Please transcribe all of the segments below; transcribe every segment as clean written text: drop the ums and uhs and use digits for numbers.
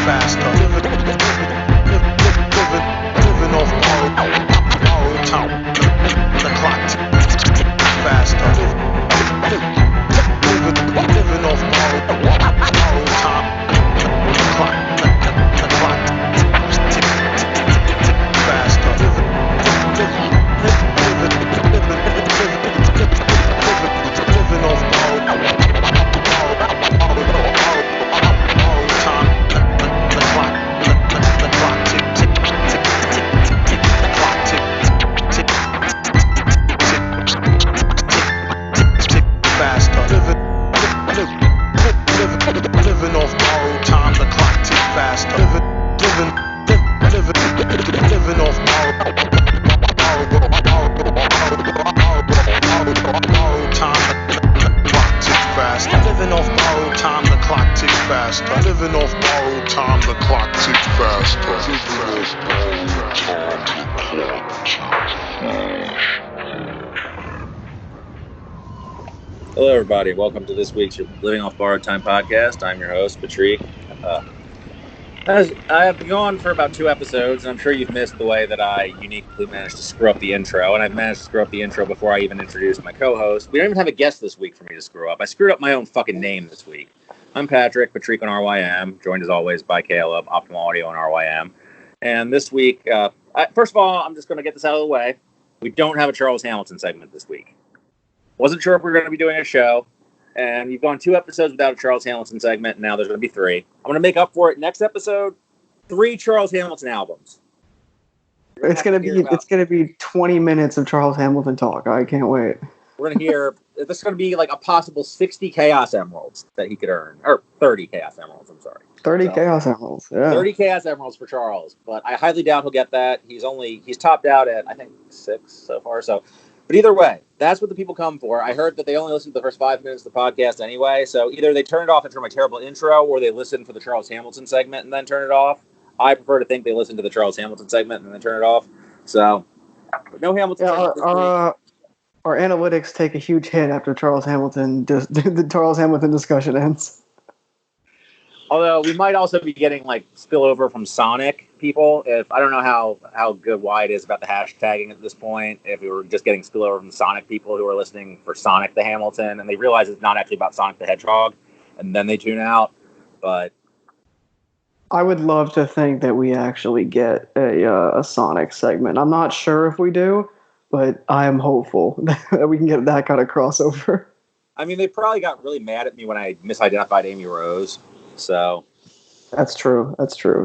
faster. Living off borrowed time. The clock faster. Living off borrowed time. The clock tick faster. Living off borrowed time. The clock tick tick tick tick tick. The clock tick tick tick faster. Living off borrowed time. The clock tick faster. Living off borrowed time. The clock tick faster. Living off borrowed time. The clock tick faster. Living off borrowed time. The clock tick faster. Hello, everybody. Welcome to this week's Living Off Borrowed Time podcast. I'm your host, Patrique. I have been gone for about 2 episodes, and I'm sure you've missed the way that I uniquely managed to screw up the intro, and I've managed to screw up the intro before I even introduced my co-host. We don't even have a guest this week for me to screw up. I screwed up my own fucking name this week. I'm Patrick on RYM, joined as always by Caleb, OptimalAudio on RYM. And this week, first of all, I'm just going to get this out of the way. We don't have a Charles Hamilton segment this week. Wasn't sure if we were going to be doing a show, and you've gone 2 episodes without a Charles Hamilton segment, and now there's going to be 3. I'm going to make up for it next episode. 3 Charles Hamilton albums. It's going to be 20 minutes of Charles Hamilton talk. I can't wait. We're going to hear, this is going to be like a possible 60 Chaos Emeralds that he could earn, or 30 Chaos Emeralds, I'm sorry. 30 Chaos Emeralds, yeah. 30 Chaos Emeralds for Charles, but I highly doubt he'll get that. He's topped out at, I think, 6 so far, so. But either way, that's what the people come for. I heard that they only listen to the first 5 minutes of the podcast anyway, so either they turn it off after my terrible intro, or they listen for the Charles Hamilton segment and then turn it off. I prefer to think they listen to the Charles Hamilton segment and then turn it off. So, but no Hamilton segment this week. Our analytics take a huge hit after the Charles Hamilton discussion ends. Although we might also be getting like spillover from Sonic people. If I don't know how good Wyatt is about the hashtagging at this point. If we were just getting spillover from Sonic people who are listening for Sonic the Hamilton and they realize it's not actually about Sonic the Hedgehog, and then they tune out. But I would love to think that we actually get a Sonic segment. I'm not sure if we do, but I am hopeful that we can get that kind of crossover. I mean, they probably got really mad at me when I misidentified Amy Rose. So That's true.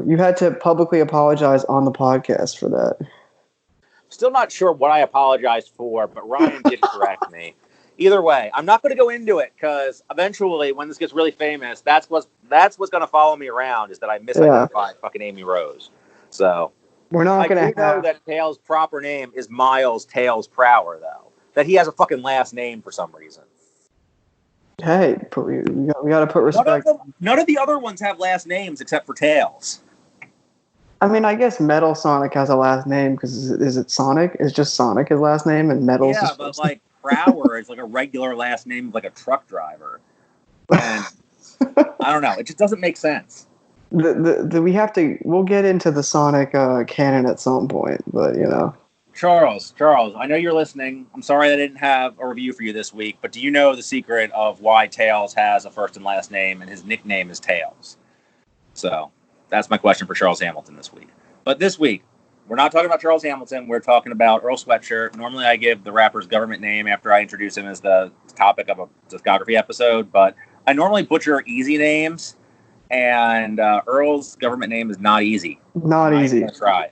You had to publicly apologize on the podcast for that. Still not sure what I apologized for, but Ryan did correct me. Either way, I'm not going to go into it because eventually, when this gets really famous, that's what's going to follow me around is that I misidentified fucking Amy Rose. So we're not going to know that Tails' proper name is Miles Tails Prower, though. That he has a fucking last name for some reason. Hey, we got to put respect. None of the other ones have last names except for Tails. I mean, I guess Metal Sonic has a last name because is it Sonic? Is just Sonic his last name and Metal's his but like Prower is like a regular last name of like a truck driver. And I don't know. It just doesn't make sense. We'll get into the Sonic canon at some point, but you know. Charles, I know you're listening. I'm sorry I didn't have a review for you this week, but do you know the secret of why Tails has a first and last name and his nickname is Tails? So that's my question for Charles Hamilton this week. But this week, we're not talking about Charles Hamilton. We're talking about Earl Sweatshirt. Normally I give the rapper's government name after I introduce him as the topic of a discography episode, but I normally butcher easy names, and Earl's government name is not easy. Not easy. I'm gonna try.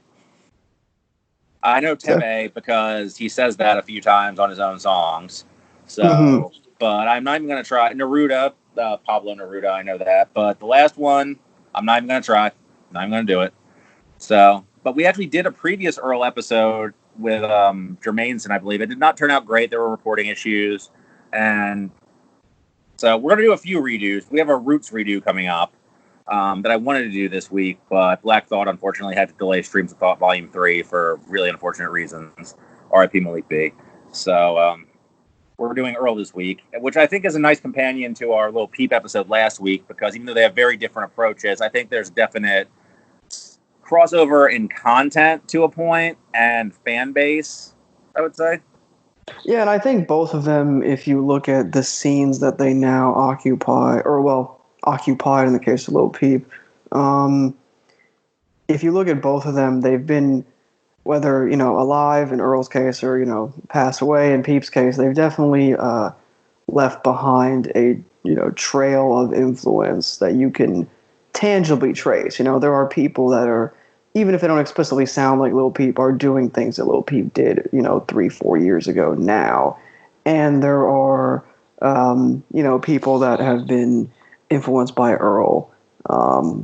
I know Tebe because he says that a few times on his own songs. So, But I'm not even going to try. Neruda, Pablo Neruda, I know that. But the last one, I'm not even going to try. I'm not even going to do it. So, but we actually did a previous Earl episode with Jermaineson, I believe. It did not turn out great. There were reporting issues. And so we're going to do a few redos. We have a Roots redo coming up. That I wanted to do this week, but Black Thought unfortunately had to delay Streams of Thought Volume 3 for really unfortunate reasons. R.I.P. Malik B. So we're doing Earl this week, which I think is a nice companion to our little Peep episode last week, because even though they have very different approaches, I think there's definite crossover in content to a point and fan base, I would say. Yeah, and I think both of them, if you look at the scenes that they now occupy, or well, occupied in the case of Lil Peep, if you look at both of them, they've been, whether, alive in Earl's case or, pass away in Peep's case, they've definitely left behind a, trail of influence that you can tangibly trace. There are people that are, even if they don't explicitly sound like Lil Peep, are doing things that Lil Peep did, 3-4 years ago now. And there are, people that have been influenced by Earl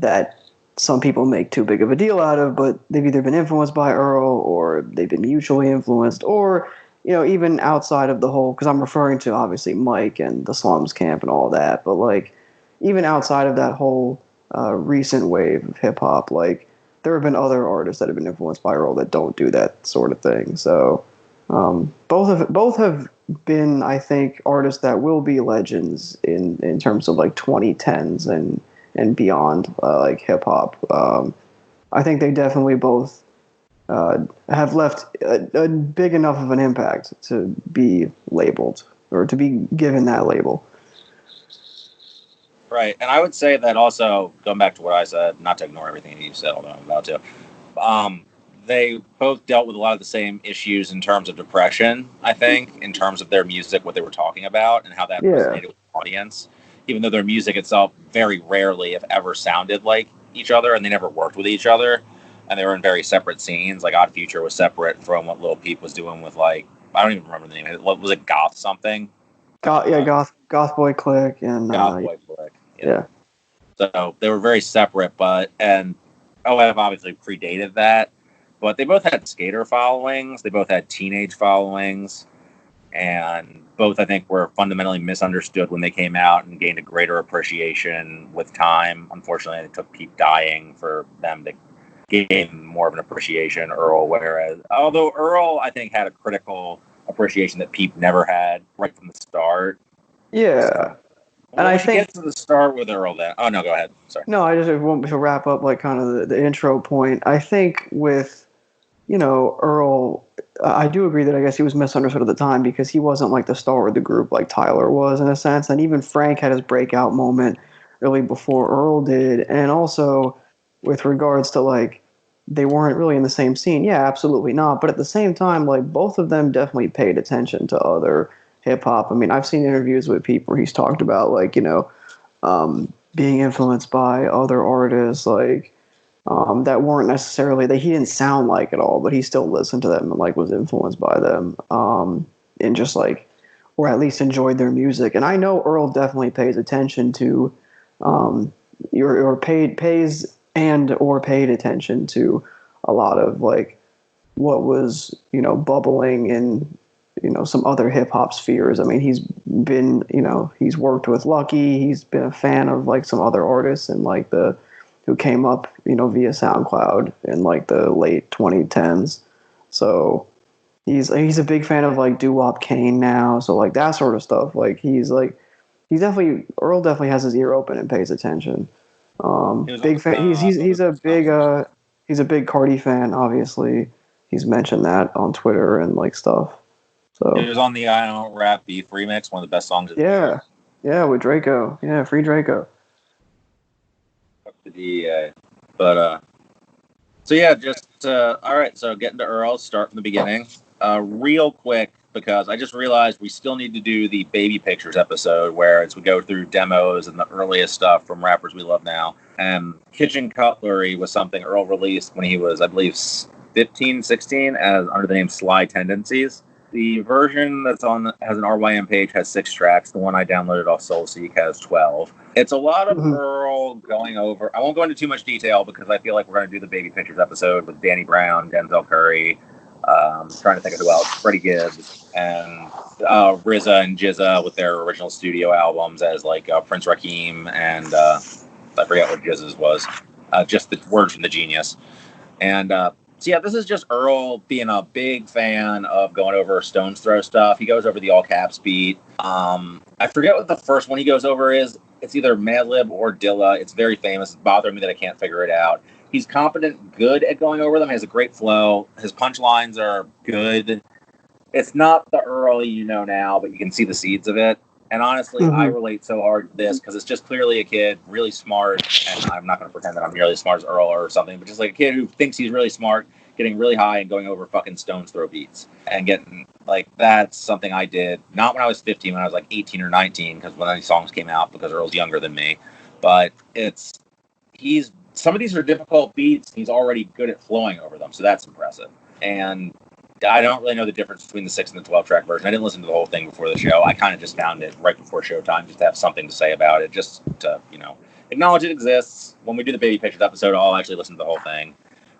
that some people make too big of a deal out of, but they've either been influenced by Earl or they've been mutually influenced, or, even outside of the whole, because I'm referring to obviously Mike and the sLUms camp and all that, but like even outside of that whole recent wave of hip hop, like there have been other artists that have been influenced by Earl that don't do that sort of thing. So both have been, I think, artists that will be legends in terms of like 2010s and beyond, like hip hop. I think they definitely both have left a big enough of an impact to be labeled or to be given that label. Right, and I would say that also, going back to what I said, not to ignore everything you said, although I'm about to, they both dealt with a lot of the same issues in terms of depression, I think, in terms of their music, what they were talking about, and how that resonated with the audience. Even though their music itself very rarely, if ever, sounded like each other, and they never worked with each other, and they were in very separate scenes. Like Odd Future was separate from what Lil Peep was doing with, like, I don't even remember the name. Was it Goth something? Goth Boy Click and Goth Boy Click. Yeah. So they were very separate, and OF obviously predated that. But they both had skater followings. They both had teenage followings. And both, I think, were fundamentally misunderstood when they came out and gained a greater appreciation with time. Unfortunately, it took Peep dying for them to gain more of an appreciation, Earl. Although Earl, I think, had a critical appreciation that Peep never had right from the start. Yeah. And I think get to the start with Earl then. Oh, no, go ahead. Sorry. No, I just want to wrap up like kind of the intro point. I think with, Earl, I do agree that I guess he was misunderstood at the time because he wasn't like the star of the group like Tyler was in a sense. And even Frank had his breakout moment really before Earl did. And also with regards to like, they weren't really in the same scene. Yeah, absolutely not. But at the same time, like both of them definitely paid attention to other hip hop. I mean, I've seen interviews with people where he's talked about like, being influenced by other artists like that weren't necessarily that he didn't sound like at all, but he still listened to them and like was influenced by them and just like, or at least enjoyed their music. And I know Earl definitely pays attention to pays attention to a lot of like what was bubbling in some other hip hop spheres. I mean, he's been, he's worked with Lucky. He's been a fan of like some other artists and like who came up, via SoundCloud in like the late 2010s. So he's a big fan of like doo-wop Kane now. So like that sort of stuff. Like Earl definitely has his ear open and pays attention. Big fan. He's a big Cardi fan. Obviously, he's mentioned that on Twitter and like stuff. So he was on the I Don't Rap Beef remix, one of the best songs of the year. Yeah, with Draco. Yeah, free Draco. Up to DEA. But, so yeah, all right, so getting to Earl, start from the beginning. Real quick, because I just realized we still need to do the Baby Pictures episode, where as we go through demos and the earliest stuff from rappers we love now. And Kitchen Cutlery was something Earl released when he was, I believe, 15, 16, under the name Sly Tendencies. The version that's has an RYM page has 6 tracks. The one I downloaded off SoulSeek has 12. It's a lot of Earl going over. I won't go into too much detail because I feel like we're going to do the Baby Pictures episode with Danny Brown, Denzel Curry. Trying to think of who else. Freddie Gibbs and RZA and Jizza with their original studio albums as like Prince Rakeem and I forget what Jizza's was. Just the Words from the Genius. And So yeah, this is just Earl being a big fan of going over Stone's Throw stuff. He goes over the all caps beat. I forget what the first one he goes over is. It's either Madlib or Dilla. It's very famous. It's bothering me that I can't figure it out. He's competent, good at going over them. He has a great flow. His punchlines are good. It's not the Earl you know now, but you can see the seeds of it. And honestly, I relate so hard to this because it's just clearly a kid, really smart, and I'm not going to pretend that I'm nearly as smart as Earl or something, but just like a kid who thinks he's really smart, getting really high and going over fucking Stone's Throw beats. And getting, like, that's something I did, not when I was 15, when I was like 18 or 19, because when these songs came out, because Earl's younger than me. But some of these are difficult beats, he's already good at flowing over them, so that's impressive. And I don't really know the difference between the 6 and the 12-track version. I didn't listen to the whole thing before the show. I kind of just found it right before showtime just to have something to say about it, just to, acknowledge it exists. When we do the Baby Pictures episode, I'll actually listen to the whole thing.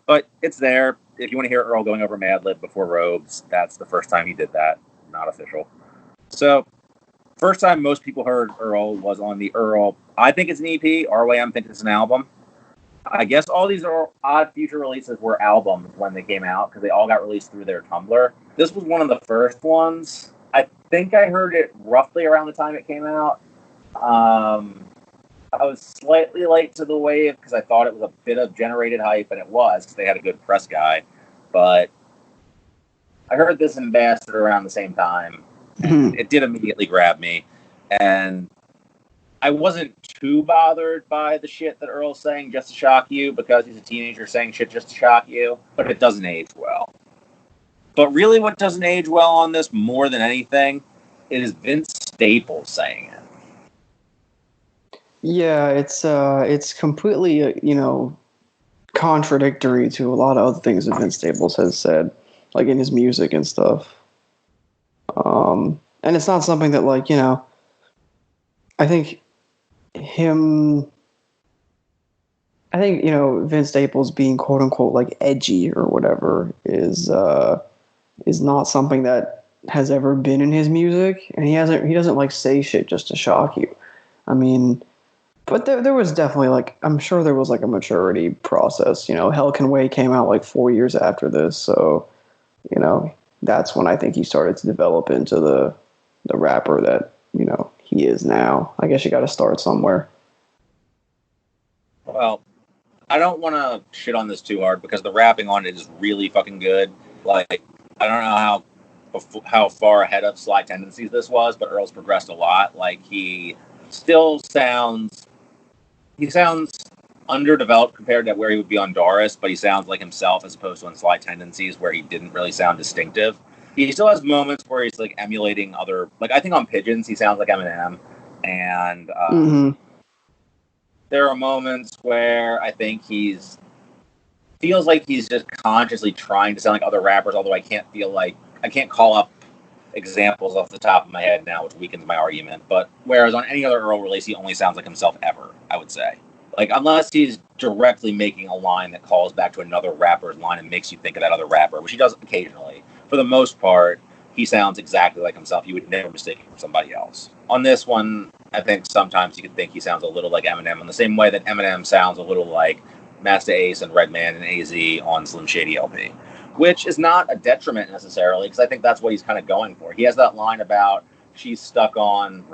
But it's there. If you want to hear Earl going over Madlib before Robes, that's the first time he did that. Not official. So, first time most people heard Earl was on the Earl. I think it's an EP. RYM thinks it's an album. I guess all these are Odd Future releases were albums when they came out because they all got released through their Tumblr. This was one of the first ones. I think I heard it roughly around the time it came out. I was slightly late to the wave because I thought it was a bit of generated hype, and it was because they had a good press guy. But I heard this in Bastard around the same time, and it did immediately grab me. And I wasn't too bothered by the shit that Earl's saying just to shock you because he's a teenager saying shit just to shock you, but it doesn't age well. But really what doesn't age well on this more than anything is Vince Staples saying it. Yeah, it's completely, contradictory to a lot of other things that Vince Staples has said, like in his music and stuff. And it's not something that, like, I think Vince Staples being quote unquote like edgy or whatever is not something that has ever been in his music, and he doesn't like say shit just to shock you. I mean, but there was definitely, like, I'm sure there was like a maturity process. Hell Can Wait came out like 4 years after this, so that's when I think he started to develop into the rapper that he is now. I guess you got to start somewhere. Well, I don't want to shit on this too hard because the rapping on it is really fucking good. Like, I don't know how far ahead of Sly Tendencies this was, but Earl's progressed a lot. Like, he still sounds underdeveloped compared to where he would be on Doris, but he sounds like himself as opposed to on Sly Tendencies where he didn't really sound distinctive. He still has moments where he's like emulating other, like I think on Pigeons he sounds like Eminem, and there are moments where I think feels like he's just consciously trying to sound like other rappers, although I can't call up examples off the top of my head now, which weakens my argument. But whereas on any other Earl release, he only sounds like himself ever, I would say. Like, unless he's directly making a line that calls back to another rapper's line and makes you think of that other rapper, which he does occasionally. For the most part, he sounds exactly like himself. You would never mistake him for somebody else. On this one, I think sometimes you could think he sounds a little like Eminem in the same way that Eminem sounds a little like Masta Ace and Redman and AZ on Slim Shady LP, which is not a detriment necessarily, because I think that's what he's kind of going for. He has that line about she's stuck on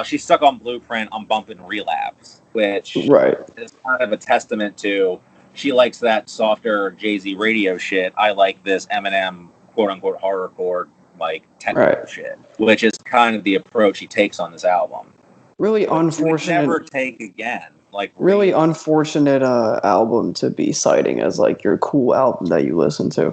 she's stuck on Blueprint, I'm bumping Relapse, which is kind of a testament to she likes that softer Jay-Z radio shit. I like this Eminem quote-unquote horrorcore like technical shit, which is kind of the approach he takes on this album. Really unfortunate. Never take again. Like really unfortunate album to be citing as like your cool album that you listen to.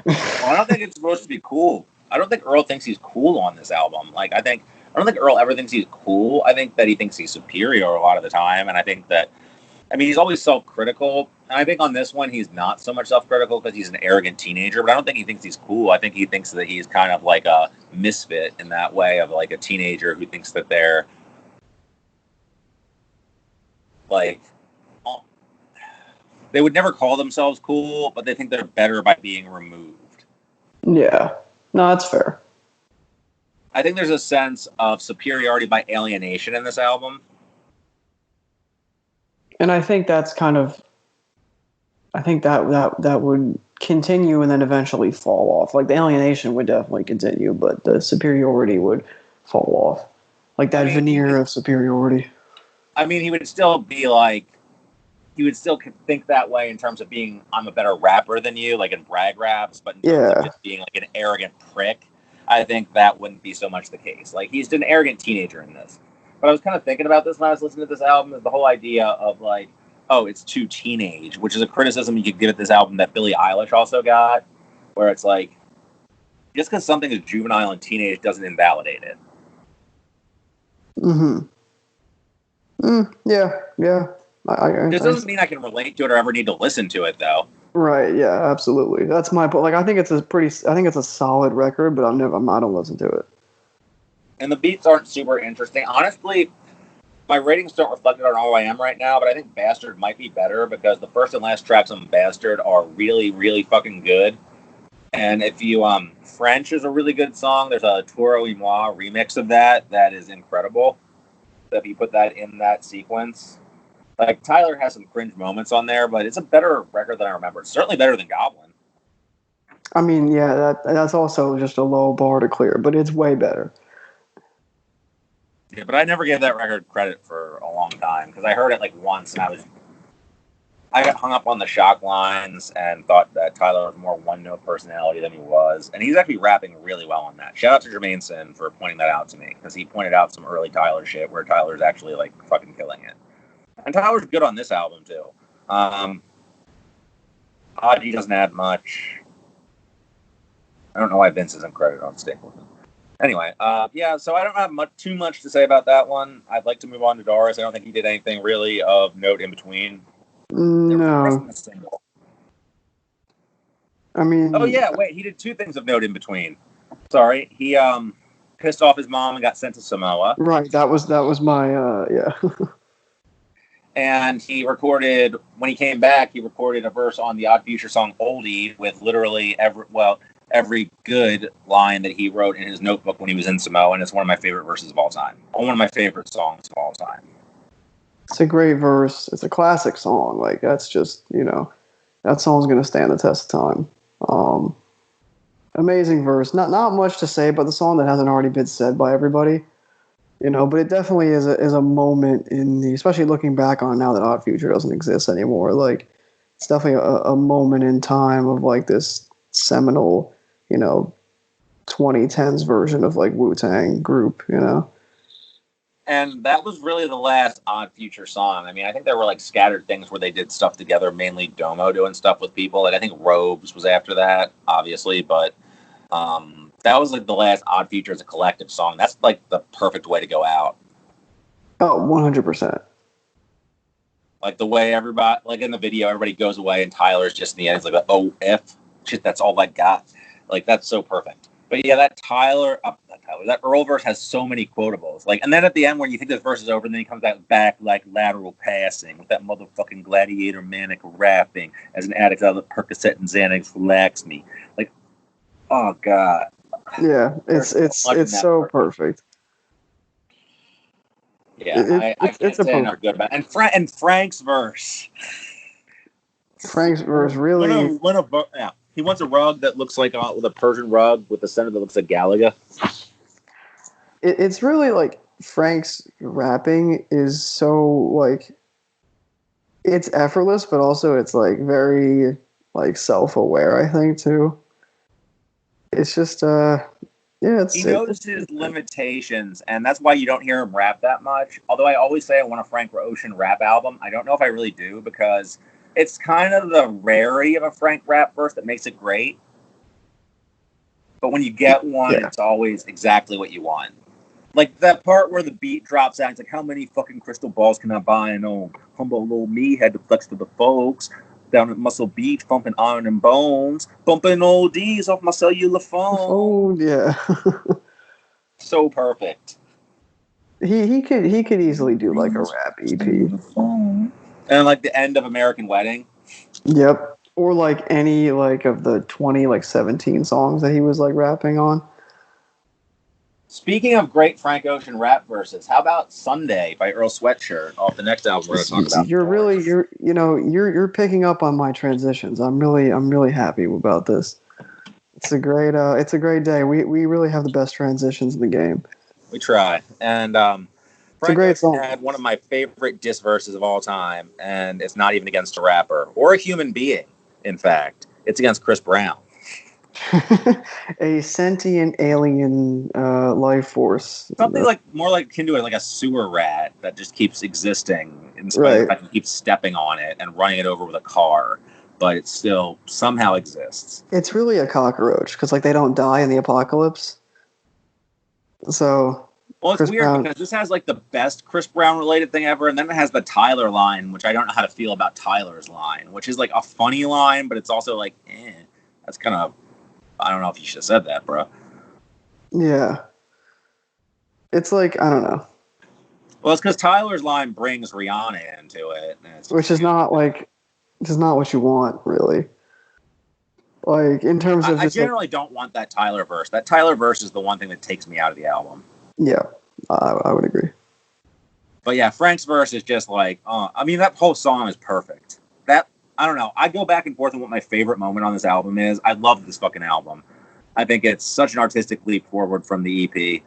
Well, I don't think it's supposed to be cool. I don't think Earl thinks he's cool on this album. Like, I don't think Earl ever thinks he's cool. I think that he thinks he's superior a lot of the time, and I think that, he's always self-critical, and I think on this one he's not so much self-critical because he's an arrogant teenager, but I don't think he thinks he's cool. I think he thinks that he's kind of like a misfit in that way of like a teenager who thinks that they're like, they would never call themselves cool, but they think they're better by being removed. Yeah. No, that's fair. I think there's a sense of superiority by alienation in this album. And I think that's kind of I think that would continue and then eventually fall off. Like the alienation would definitely continue, but the superiority would fall off. Like that veneer of superiority. I mean, he would still be like, he would still think that way in terms of being, I'm a better rapper than you, like in brag raps, but in terms of just being like an arrogant prick, I think that wouldn't be so much the case. Like, he's an arrogant teenager in this. But I was kind of thinking about this when I was listening to this album, is the whole idea of like, oh, it's too teenage, which is a criticism you could give at this album that Billie Eilish also got, where it's like, just because something is juvenile and teenage doesn't invalidate it. Yeah. This doesn't mean I can relate to it or ever need to listen to it, though. Right? Yeah, absolutely. That's my point. Like, I think it's a solid record, but I don't listen to it. And the beats aren't super interesting. Honestly, my ratings don't reflect it on all I am right now, but I think Bastard might be better because the first and last tracks on Bastard are really, really fucking good. And if you, French is a really good song. There's a Toro y Moi remix of that is incredible. So if you put that in that sequence, like, Tyler has some cringe moments on there, but it's a better record than I remember. It's certainly better than Goblin. I mean, yeah, that's also just a low bar to clear, but it's way better. Yeah, but I never gave that record credit for a long time because I heard it like once and I got hung up on the shock lines and thought that Tyler was more one-note personality than he was. And he's actually rapping really well on that. Shout out to Jermaine Sin for pointing that out to me because he pointed out some early Tyler shit where Tyler's actually like fucking killing it. And Tyler's good on this album too. Oddie doesn't add much. I don't know why Vince isn't credited on Stapleton. Anyway, so I don't have too much to say about that one. I'd like to move on to Doris. I don't think he did anything really of note in between. No. I mean... Oh, yeah, wait, he did two things of note in between. Sorry, he pissed off his mom and got sent to Samoa. Right, that was my, yeah. And he recorded, when he came back, he recorded a verse on the Odd Future song Oldie with literally every good line that he wrote in his notebook when he was in Samoa, and it's one of my favorite verses of all time. One of my favorite songs of all time. It's a great verse. It's a classic song. Like, that's just, that song's going to stand the test of time. Amazing verse. Not much to say about the song that hasn't already been said by everybody, but it definitely is a moment especially looking back on it now that Odd Future doesn't exist anymore. Like, it's definitely a moment in time of like this seminal, 2010s version of like Wu-Tang group, And that was really the last Odd Future song. I mean, I think there were like scattered things where they did stuff together, mainly Domo doing stuff with people. Like I think Robes was after that, obviously, but that was like the last Odd Future as a collective song. That's like the perfect way to go out. Oh, 100%. Like the way everybody, like in the video, everybody goes away and Tyler's just in the end. It's like, oh, F. Shit, that's all I got. Like, that's so perfect. But yeah, that Earl verse has so many quotables. Like, and then at the end, when you think this verse is over, and then he comes back like lateral passing with that motherfucking gladiator manic rapping as an addict out of the Percocet and Xanax relax me. Like, oh god. Yeah, it's so perfect. Yeah, I can't say enough good about it. And Frank's verse. Frank's verse really. He wants a rug that looks like with a Persian rug with the center that looks like Galaga. It's really like Frank's rapping is so like it's effortless, but also it's like very like self-aware. I think too. It's just he knows his limitations, and that's why you don't hear him rap that much. Although I always say I want a Frank Ocean rap album. I don't know if I really do because it's kind of the rarity of a Frank rap verse that makes it great. But when you get one, It's always exactly what you want. Like that part where the beat drops out, it's like, how many fucking crystal balls can I buy and own? Humble old me had to flex to the folks. Down at Muscle Beach, bumping iron and bones. Bumping old D's off my cellular phone. Oh, yeah. So perfect. He could easily do like a rap EP. And like the end of American Wedding. Yep. Or like any like of the 17 songs that he was like rapping on. Speaking of great Frank Ocean rap verses, how about Sunday by Earl Sweatshirt off the next album we're going to talk about? You're picking up on my transitions. I'm really happy about this. It's a great day. We really have the best transitions in the game. We try. And Frank great Ocean song. had one of my favorite diss verses of all time, and it's not even against a rapper or a human being, in fact. It's against Chris Brown. A sentient alien life force. Something like more like akin to like a sewer rat that just keeps existing in spite of the fact that you keep stepping on it and running it over with a car, but it still somehow exists. It's really a cockroach because like they don't die in the apocalypse. So well, it's Chris weird Brown, because this has like the best Chris Brown related thing ever, and then it has the Tyler line, which I don't know how to feel about Tyler's line, which is like a funny line, but it's also like, that's kind of, I don't know if you should have said that, bro. Yeah. It's like, I don't know. Well, it's because Tyler's line brings Rihanna into it. Which is not what you want, really. Like, in terms of... I generally don't want that Tyler verse. That Tyler verse is the one thing that takes me out of the album. Yeah, I would agree. But yeah, Frank's verse is just like, I mean, that whole song is perfect. I don't know. I go back and forth on what my favorite moment on this album is. I love this fucking album. I think it's such an artistic leap forward from the EP.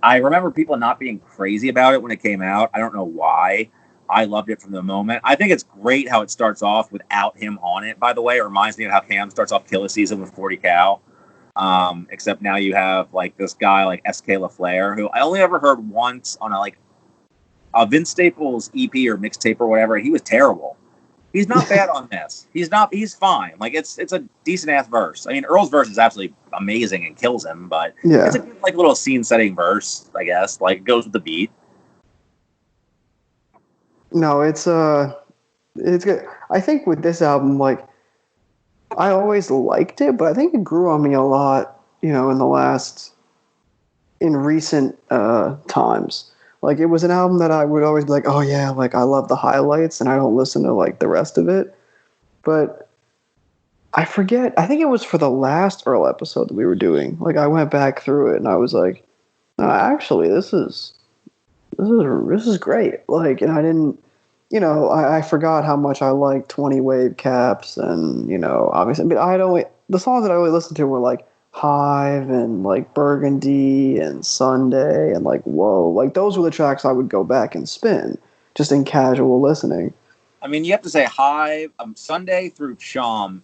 I remember people not being crazy about it when it came out. I don't know why. I loved it from the moment. I think it's great how it starts off without him on it, by the way. It reminds me of how Cam starts off Killer Season with 40 Cal. Except now you have like this guy like S.K. LaFleur, who I only ever heard once on a Vince Staples EP or mixtape or whatever. He was terrible. He's not bad on this. He's fine. Like it's a decent ass verse. I mean, Earl's verse is absolutely amazing and kills him, but it's a good, like little scene setting verse, I guess. Like it goes with the beat. No, it's good. I think with this album, like I always liked it, but I think it grew on me a lot, in recent times. Like, it was an album that I would always be like, oh, yeah, like, I love the highlights, and I don't listen to, like, the rest of it. But I forget. I think it was for the last Earl episode that we were doing. Like, I went back through it, and I was like, no, actually, this is great. Like, and I didn't, I forgot how much I liked 20 Wave Caps, and, obviously, but the songs that I really listened to were, like, Hive and like Burgundy and Sunday and like Whoa, like those were the tracks I would go back and spin just in casual listening. I mean, you have to say Hive, Sunday through Chum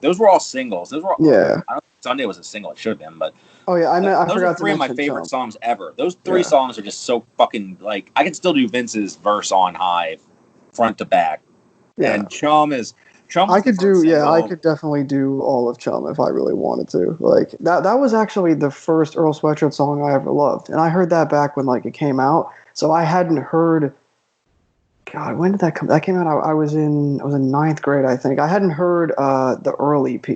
those were all singles. Those were all, yeah. I don't think Sunday was a single. It should have been, but oh yeah, I forgot. Those are three of my favorite songs ever. Those three songs are just so fucking like I can still do Vince's verse on Hive, front to back, and Chum is. I could definitely do all of Chum if I really wanted to. Like that was actually the first Earl Sweatshirt song I ever loved, and I heard that back when like it came out. So I hadn't heard. God, when did that come? That came out. I was in ninth grade, I think. I hadn't heard the Earl EP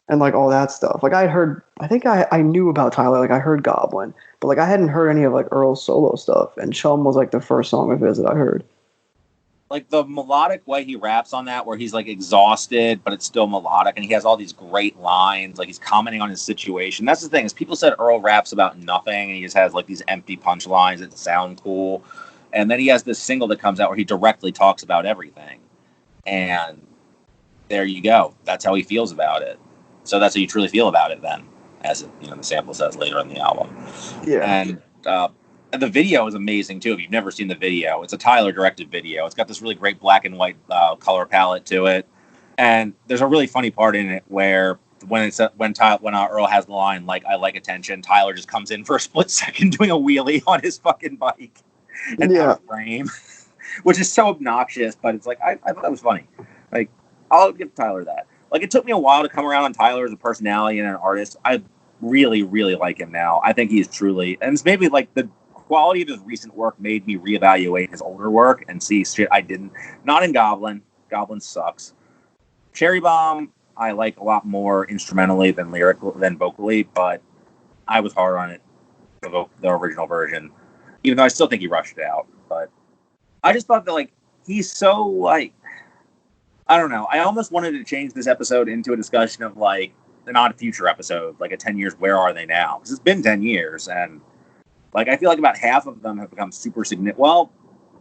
and like all that stuff. Like I had heard. I think I knew about Tyler. Like I heard Goblin, but like I hadn't heard any of like Earl's solo stuff. And Chum was like the first song of his that I heard. Like the melodic way he raps on that, where he's like exhausted, but it's still melodic, and he has all these great lines, like he's commenting on his situation. That's the thing, is people said Earl raps about nothing, and he just has like these empty punchlines that sound cool. And then he has this single that comes out where he directly talks about everything. And there you go. That's how he feels about it. So that's how you truly feel about it then, as the sample says later in the album. Yeah. And the video is amazing, too, if you've never seen the video. It's a Tyler-directed video. It's got this really great black and white color palette to it. And there's a really funny part in it where when Earl has the line, like, I like attention, Tyler just comes in for a split second doing a wheelie on his fucking bike. And out of frame. Which is so obnoxious, but it's like, I thought that was funny. Like, I'll give Tyler that. Like, it took me a while to come around on Tyler as a personality and an artist. I really, really like him now. I think he's truly... And it's maybe, like, the quality of his recent work made me reevaluate his older work and see shit I didn't. Not in Goblin. Goblin sucks. Cherry Bomb, I like a lot more instrumentally than vocally, but I was hard on it, the original version, even though I still think he rushed it out. But I just thought that, like, he's so, like, I don't know. I almost wanted to change this episode into a discussion of, like, an odd future episode, like a 10 years, where are they now? Because it's been 10 years, and Like, I feel like about half of them have become super significant. Well,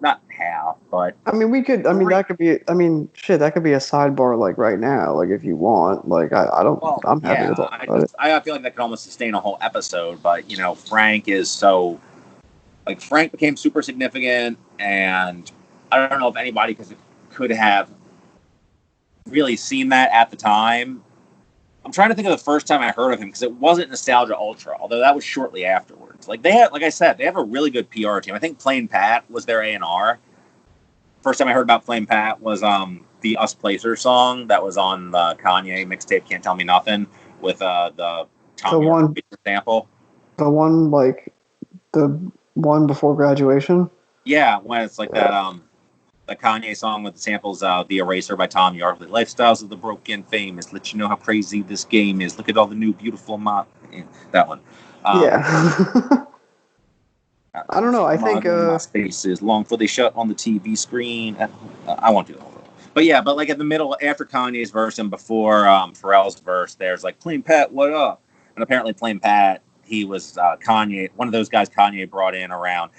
not half, but I mean, that could be. I mean, shit, that could be a sidebar like right now, like if you want. Like I don't. well, I'm happy to yeah. talk about it. I feel like that could almost sustain a whole episode. But Frank is so like Frank became super significant, and I don't know if anybody could have really seen that at the time. I'm trying to think of the first time I heard of him because it wasn't Nostalgia Ultra, although that was shortly afterwards. Like like I said, they have a really good PR team. I think Plain Pat was their A&R. First time I heard about Plain Pat was the Us Placer song that was on the Kanye mixtape Can't Tell Me Nothing with the Tommy York sample. The one before graduation. Yeah, when it's like that the Kanye song with the samples, The Eraser by Tom York. The lifestyles of the broken famous. Let you know how crazy this game is. Look at all the new beautiful that one. Yeah. I don't know. I think my spaces long before they shut on the TV screen. I won't do that. But yeah, but like at the middle, after Kanye's verse and before Pharrell's verse, there's like Plain Pat, what up? And apparently Plain Pat, he was Kanye, one of those guys Kanye brought in around.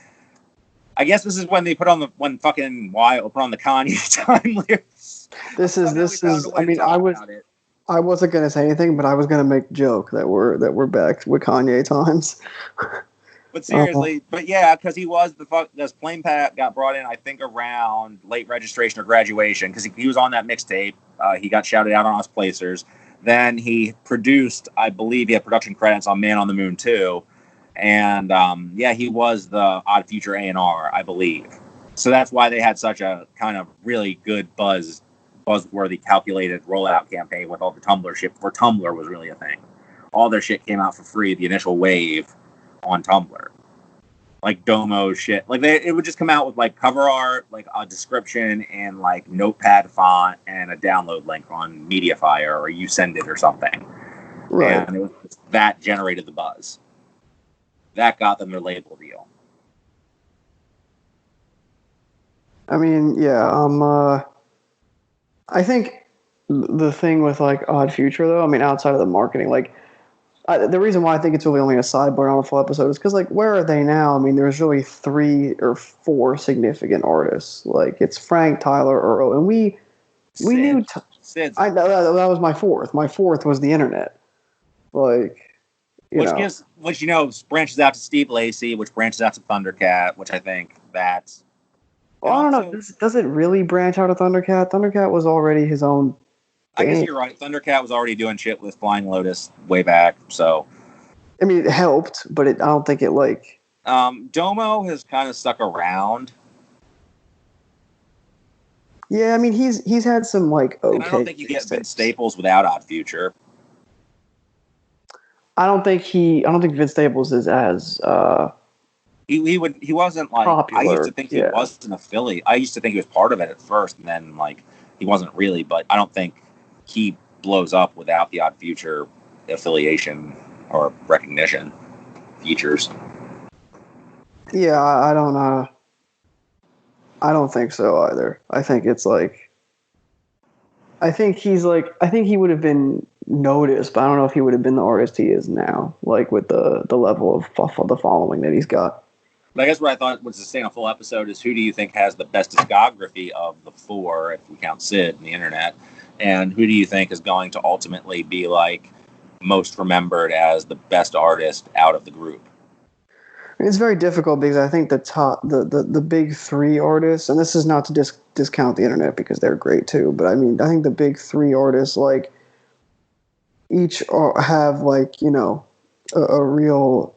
I guess this is when they put on when fucking Wyatt put on the Kanye time lyrics. This is. I mean, I wasn't gonna say anything, but I was gonna make a joke that we're back with Kanye times. But seriously, but yeah, because he was this Plain Pat got brought in, I think, around late registration or graduation, because he was on that mixtape. He got shouted out on Us Placers. Then he produced, I believe, he had production credits on Man on the Moon 2. And he was the Odd Future A&R, I believe. So that's why they had such a kind of really good buzzworthy, calculated rollout campaign with all the Tumblr shit before Tumblr was really a thing. All their shit came out for free, the initial wave on Tumblr. Like Domo shit. Like it would just come out with like cover art, like a description and like notepad font and a download link on Mediafire or You Send It or something. Right. And that generated the buzz. That got them their label deal. I mean, yeah, I think the thing with like Odd Future though, I mean, outside of the marketing, like the reason why I think it's really only a sidebar on a full episode is because like where are they now? I mean, there's really 3 or 4 significant artists. Like it's Frank, Tyler, Earl, and we knew. That was my 4th. My 4th was the internet. Like. Which branches out to Steve Lacy, which branches out to Thundercat, which I think that's. Well, I don't know. Does it really branch out to Thundercat? Thundercat was already his own thing. I guess you're right. Thundercat was already doing shit with Flying Lotus way back, so. I mean, it helped, but I don't think it like. Domo has kind of stuck around. Yeah, I mean, he's had some like okay. And I don't think you get Vince Staples without Odd Future. I don't think Vince Staples is as he wasn't like popular. I used to think he wasn't a Philly. I used to think he was part of it at first, and then like he wasn't really. But I don't think he blows up without the Odd Future affiliation or recognition features. Yeah, I don't think so either. I think it's like I think he would have been noticed, but I don't know if he would have been the artist he is now, like with the level of the following that he's got. But I guess what I thought would sustain a full episode is who do you think has the best discography of the 4, if we count Sid and the internet, and who do you think is going to ultimately be like most remembered as the best artist out of the group? It's very difficult because I think the big 3 artists, and this is not to discount the internet because they're great too, but I mean I think the big 3 artists like each have like a real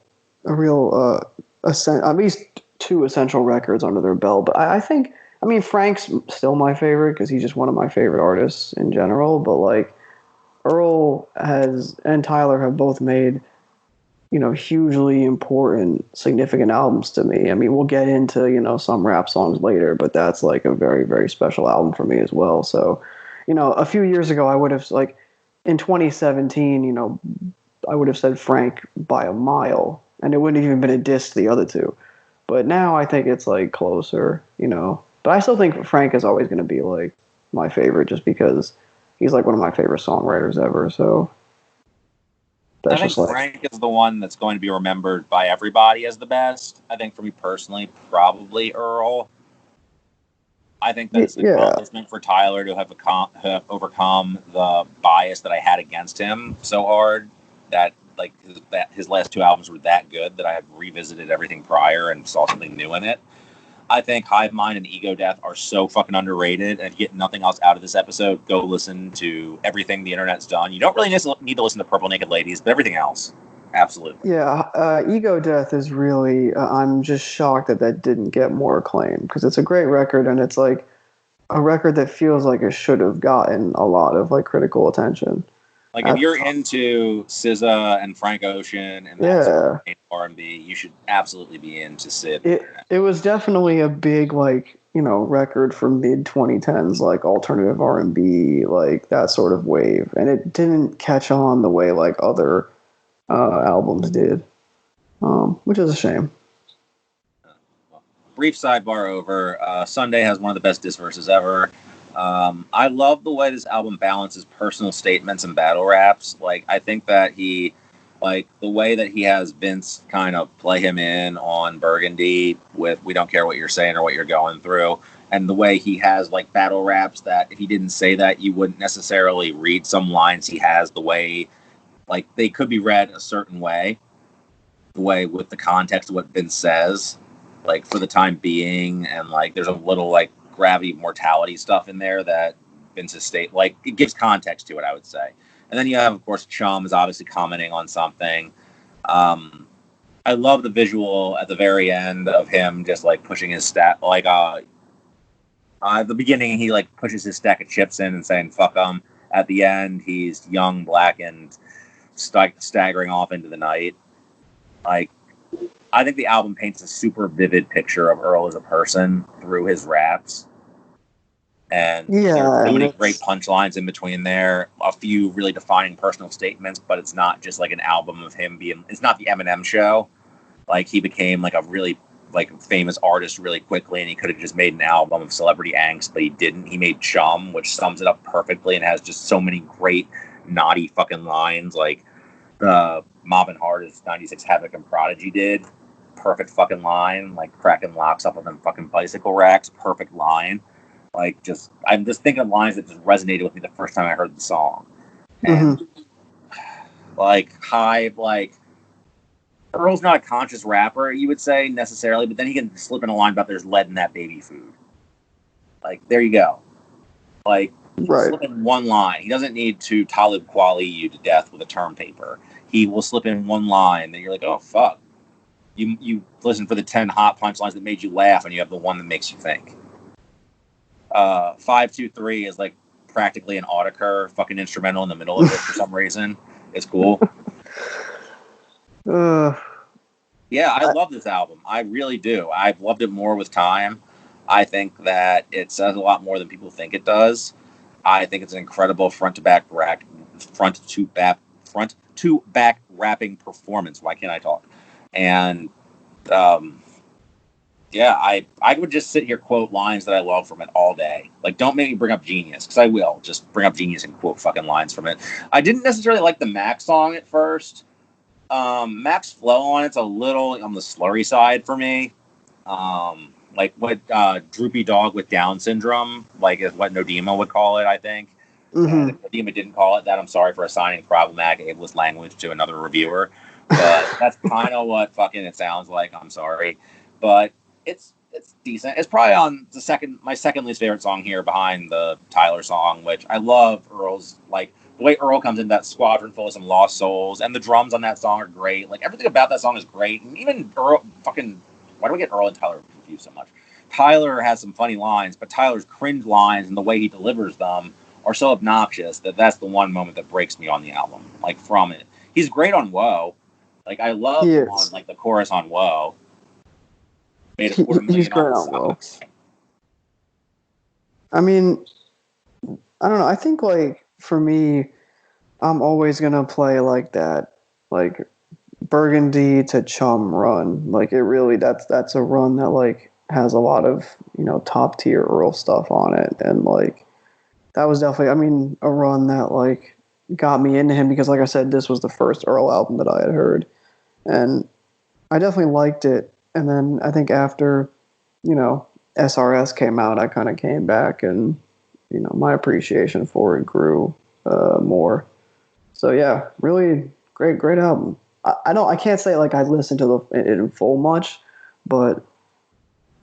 at least 2 essential records under their belt. But I think Frank's still my favorite because he's just one of my favorite artists in general. But like Earl and Tyler have both made hugely important, significant albums to me. I mean, we'll get into some rap songs later, but that's like a very, very special album for me as well. So a few years ago I would have like. In 2017, I would have said Frank by a mile, and it wouldn't have even been a diss to the other 2. But now I think it's like closer, But I still think Frank is always going to be like my favorite, just because he's like one of my favorite songwriters ever. So That's I think just like, Frank is the one that's going to be remembered by everybody as the best. I think for me personally, probably Earl. I think that it's an yeah, accomplishment for Tyler to have overcome the bias that I had against him so hard that his last two albums were that good that I have revisited everything prior and saw something new in it. I think Hive Mind and Ego Death are so fucking underrated, and if you get nothing else out of this episode, go listen to everything the internet's done. You don't really need to listen to Purple Naked Ladies, but everything else, absolutely. yeah. Ego Death is really. I'm just shocked that didn't get more acclaim because it's a great record and it's like a record that feels like it should have gotten a lot of like critical attention. Like if you're into SZA and Frank Ocean and that sort of R&B, you should absolutely be into Sid. It was definitely a big like record for mid 2010s like alternative R&B like that sort of wave, and it didn't catch on the way like other albums did, which is a shame. Brief sidebar over. Sunday has one of the best diss verses ever. I love the way this album balances personal statements and battle raps. Like, I think that the way that he has Vince kind of play him in on Burgundy with "We don't care what you're saying or what you're going through," and the way he has like battle raps that if he didn't say that, you wouldn't necessarily read some lines he has the way like they could be read a certain way, the way with the context of what Vince says, like for the time being, and like there's a little like gravity mortality stuff in there that Vince's state like it gives context to it, I would say. And then you have, of course, Chum is obviously commenting on something. I love the visual at the very end of him just like pushing his at the beginning he like pushes his stack of chips in and saying "fuck them." At the end, he's young, black, and staggering off into the night. Like, I think the album paints a super vivid picture of Earl as a person through his raps. And there are so many great punchlines in between there. A few really defining personal statements, but it's not just like an album of him being. It's not the Eminem show. Like he became like a really like famous artist really quickly, and he could have just made an album of celebrity angst, but he didn't. He made Chum, which sums it up perfectly and has just so many great naughty fucking lines, like the Mob and Hard as 96 Havoc and Prodigy did. Perfect fucking line, like cracking locks up on them fucking bicycle racks. Perfect line. Like, I'm just thinking of lines that just resonated with me the first time I heard the song. And, like, Hive, like, Earl's not a conscious rapper, you would say, necessarily, but then he can slip in a line about there's lead in that baby food. Like, there you go. Like, slip in one line. He doesn't need to Talib Kweli you to death with a term paper. He will slip in one line that you're like, oh, fuck. You listen for the 10 hot punchlines that made you laugh, and you have the one that makes you think. 523 is like practically an autocur fucking instrumental in the middle of it for some reason. It's cool. Yeah, I love this album. I really do. I've loved it more with time. I think that it says a lot more than people think it does. I think it's an incredible front to back rapping performance. Why can't I talk? And yeah, I would just sit here quote lines that I love from it all day. Like, don't make me bring up Genius, because I will just bring up Genius and quote fucking lines from it. I didn't necessarily like the Mac song at first. Mac's flow on it's a little on the slurry side for me. Like what Droopy Dog with Down syndrome, like is what Nodima would call it, I think. And if Nodima didn't call it that, I'm sorry for assigning problematic ableist language to another reviewer. But that's kind of what fucking it sounds like. I'm sorry. But it's decent. It's probably on my second least favorite song here behind the Tyler song, which I love Earl's, like, the way Earl comes into that squadron full of some lost souls, and the drums on that song are great. Like, everything about that song is great. And even Earl fucking, why do we get Earl and Tyler confused so much? Tyler has some funny lines, but Tyler's cringe lines and the way he delivers them are so obnoxious that's the one moment that breaks me on the album, like, from it. He's great on Whoa. Like, I love on, like, the chorus on Whoa. Made a he's great on Whoa. I mean, I don't know. I think, like, for me, I'm always going to play, like, that, like, Burgundy to Chum run. Like, it really, that's a run that, like, has a lot of, top tier Earl stuff on it. And, like, that was definitely, I mean, a run that, like, got me into him because, like I said, this was the first Earl album that I had heard, and I definitely liked it. And then I think after, SRS came out, I kind of came back, and my appreciation for it grew more. So yeah, really great album. I can't say like I listened to it in full much, but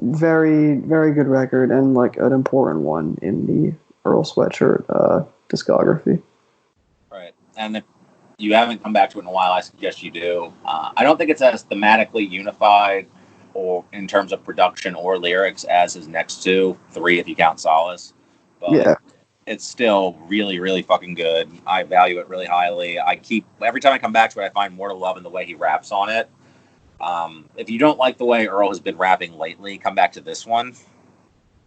very very good record and like an important one in the Earl Sweatshirt discography. Right, and if you haven't come back to it in a while, I suggest you do. I don't think it's as thematically unified or in terms of production or lyrics as his next three if you count Solace, but Yeah. it's still really, really fucking good. I value it really highly. Every time I come back to it, I find more to love in the way he raps on it. If you don't like the way Earl has been rapping lately, come back to this one,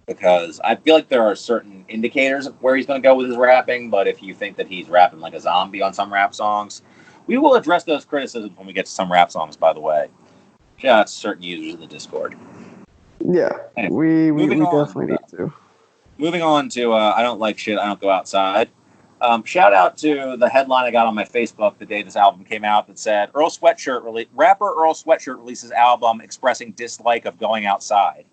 because I feel like there are certain indicators of where he's going to go with his rapping, but if you think that he's rapping like a zombie on some rap songs, we will address those criticisms when we get to some rap songs, by the way. Shout out to certain users in the Discord. Yeah, anyway, we definitely need to. Moving on to I Don't Like Shit, I Don't Go Outside. Shout out to the headline I got on my Facebook the day this album came out that said, rapper Earl Sweatshirt releases album expressing dislike of going outside.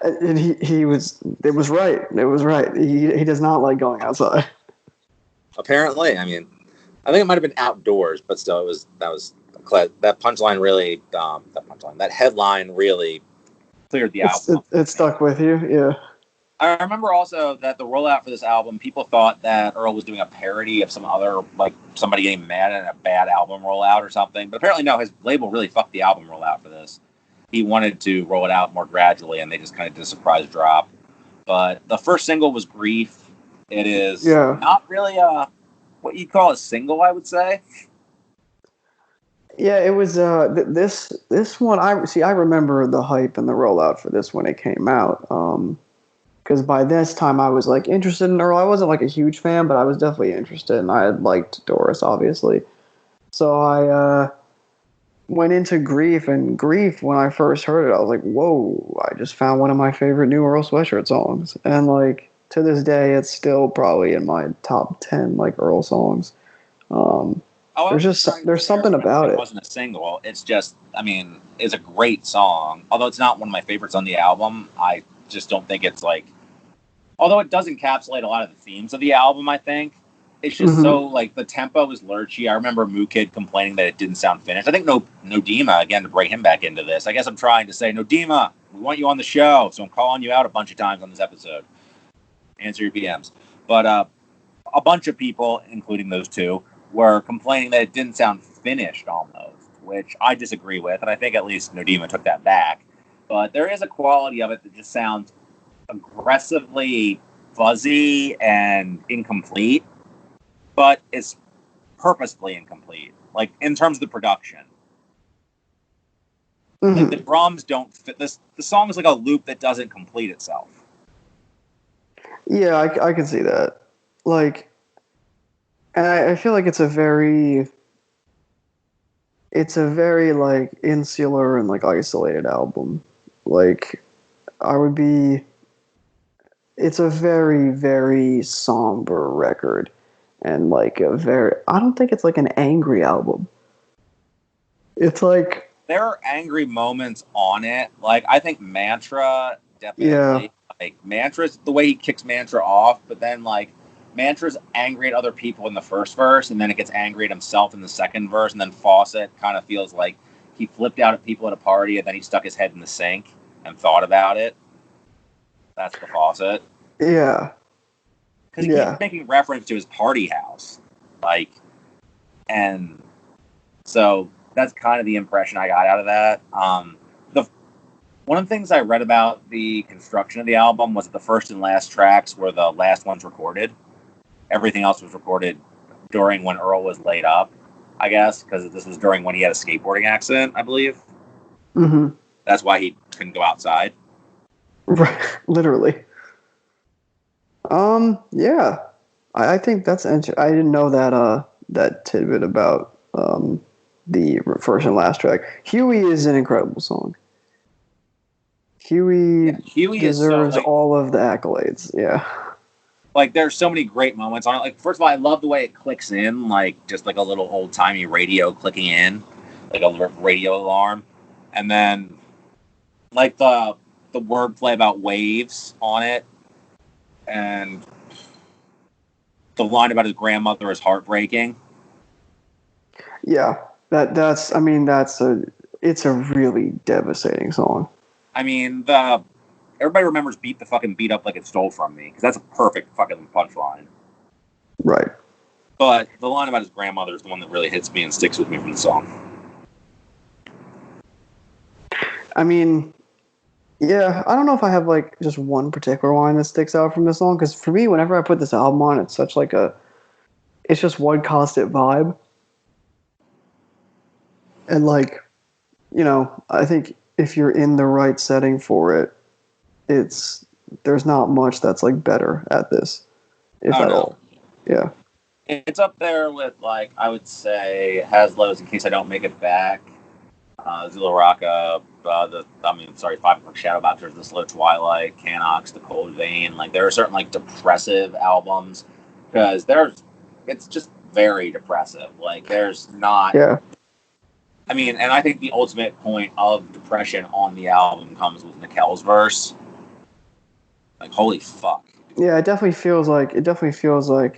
And it was right. It was right. He does not like going outside. Apparently. I mean, I think it might have been outdoors, but still, that punchline really, that headline really cleared the album. It stuck with you, yeah. I remember also that the rollout for this album, people thought that Earl was doing a parody of some other, like somebody getting mad at a bad album rollout or something. But apparently, no, his label really fucked the album rollout for this. He wanted to roll it out more gradually, and they just kind of did a surprise drop. But the first single was Grief. It is not really what you'd call a single, I would say. Yeah, it was this one. I remember the hype and the rollout for this when it came out. Because by this time I was like interested in Earl. I wasn't like a huge fan, but I was definitely interested, and I had liked Doris, obviously. So I went into Grief, and Grief, when I first heard it, I was like, whoa, I just found one of my favorite new Earl Sweatshirt songs. And like to this day, it's still probably in my top 10 like Earl songs. There's something about it. It wasn't a single. It's just, I mean, it's a great song. Although it's not one of my favorites on the album, I just don't think it's like, although it does encapsulate a lot of the themes of the album, I think it's just so like the tempo is lurchy. I remember Moo Kid complaining that it didn't sound finished. I think Nodima, again, to bring him back into this, I guess I'm trying to say, Nodima, we want you on the show, so I'm calling you out a bunch of times on this episode. Answer your PMs. But a bunch of people, including those two, were complaining that it didn't sound finished almost, which I disagree with, and I think at least Nodima took that back. But there is a quality of it that just sounds aggressively fuzzy and incomplete, but it's purposefully incomplete, like in terms of the production. Like the drums don't fit. The song is like a loop that doesn't complete itself. Yeah, I can see that. Like, and I feel like it's a very like insular and like isolated album. Like, it's a very, very somber record, and like I don't think it's like an angry album. It's like, there are angry moments on it. Like, I think Mantra definitely, like Mantra's the way he kicks Mantra off, but then like Mantra's angry at other people in the first verse, and then it gets angry at himself in the second verse, and then Fawcett kind of feels like he flipped out at people at a party, and then he stuck his head in the sink and thought about it. That's the Fawcett. Yeah. Because he keeps making reference to his party house. Like, and so that's kind of the impression I got out of that. One of the things I read about the construction of the album was that the first and last tracks were the last ones recorded. Everything else was recorded during when Earl was laid up, I guess, because this was during when he had a skateboarding accident, I believe. Mm-hmm. That's why he couldn't go outside. Right, literally. Yeah. I think that's interesting. I didn't know that tidbit about the first and last track. Huey is an incredible song. Huey Huey deserves is so, like, all of the accolades. Yeah. Like, there's so many great moments on it. Like, first of all, I love the way it clicks in, like, just like a little old-timey radio clicking in, like a radio alarm. And then, like, the wordplay about waves on it, and the line about his grandmother is heartbreaking. Yeah, it's a really devastating song. I mean, everybody remembers beat the fucking beat up like it stole from me, because that's a perfect fucking punchline. Right. But the line about his grandmother is the one that really hits me and sticks with me from the song. I mean, yeah, I don't know if I have like just one particular line that sticks out from this song, because for me, whenever I put this album on, it's such like it's just one constant vibe. And like, you know, I think if you're in the right setting for it, there's not much that's like better at this, if at all. Yeah. It's up there with, like, I would say Haslo's In Case I Don't Make It Back, Zilla Rocca, 5 O'Clock Shadow Boxers, The Slow Twilight, Canox, The Cold Vein. Like, there are certain like depressive albums, because it's just very depressive. Like, there's not. Yeah. I mean, and I think the ultimate point of depression on the album comes with Nikel's verse. Like, holy fuck. Yeah, it definitely feels like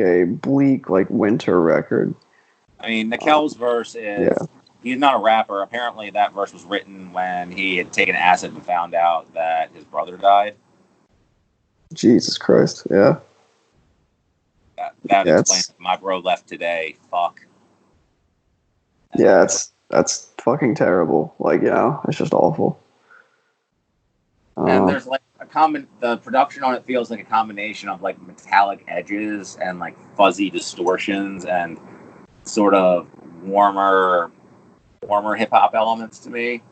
a bleak, like, winter record. I mean, Nikel's verse is, he's not a rapper. Apparently that verse was written when he had taken acid and found out that his brother died. Jesus Christ, yeah. That explains my bro left today. Fuck. Yeah, that's fucking terrible. Like, you know, it's just awful. And there's like the production on it feels like a combination of like metallic edges and like fuzzy distortions and sort of warmer hip hop elements to me.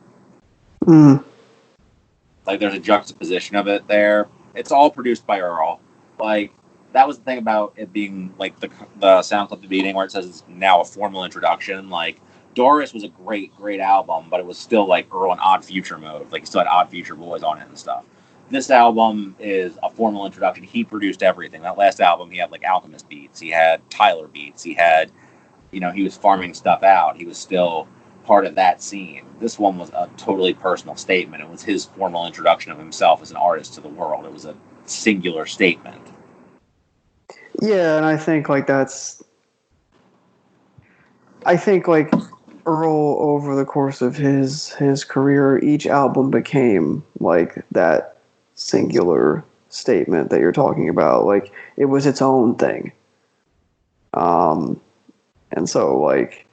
Like, there's a juxtaposition of it there. It's all produced by Earl. Like, that was the thing about it being like the sound clip of the beating where it says it's now a formal introduction. Like, Doris was a great album, but it was still like Earl in Odd Future mode. Like, he still had Odd Future Boys on it and stuff. This album is a formal introduction. He produced everything. That last album, he had like Alchemist beats. He had Tyler beats. He had, you know, he was farming stuff out. He was still part of that scene. This one was a totally personal statement. It was his formal introduction of himself as an artist to the world. It was a singular statement. Yeah, and I think like Earl, over the course of his career, each album became like that singular statement that you're talking about. Like, it was its own thing. And so, like,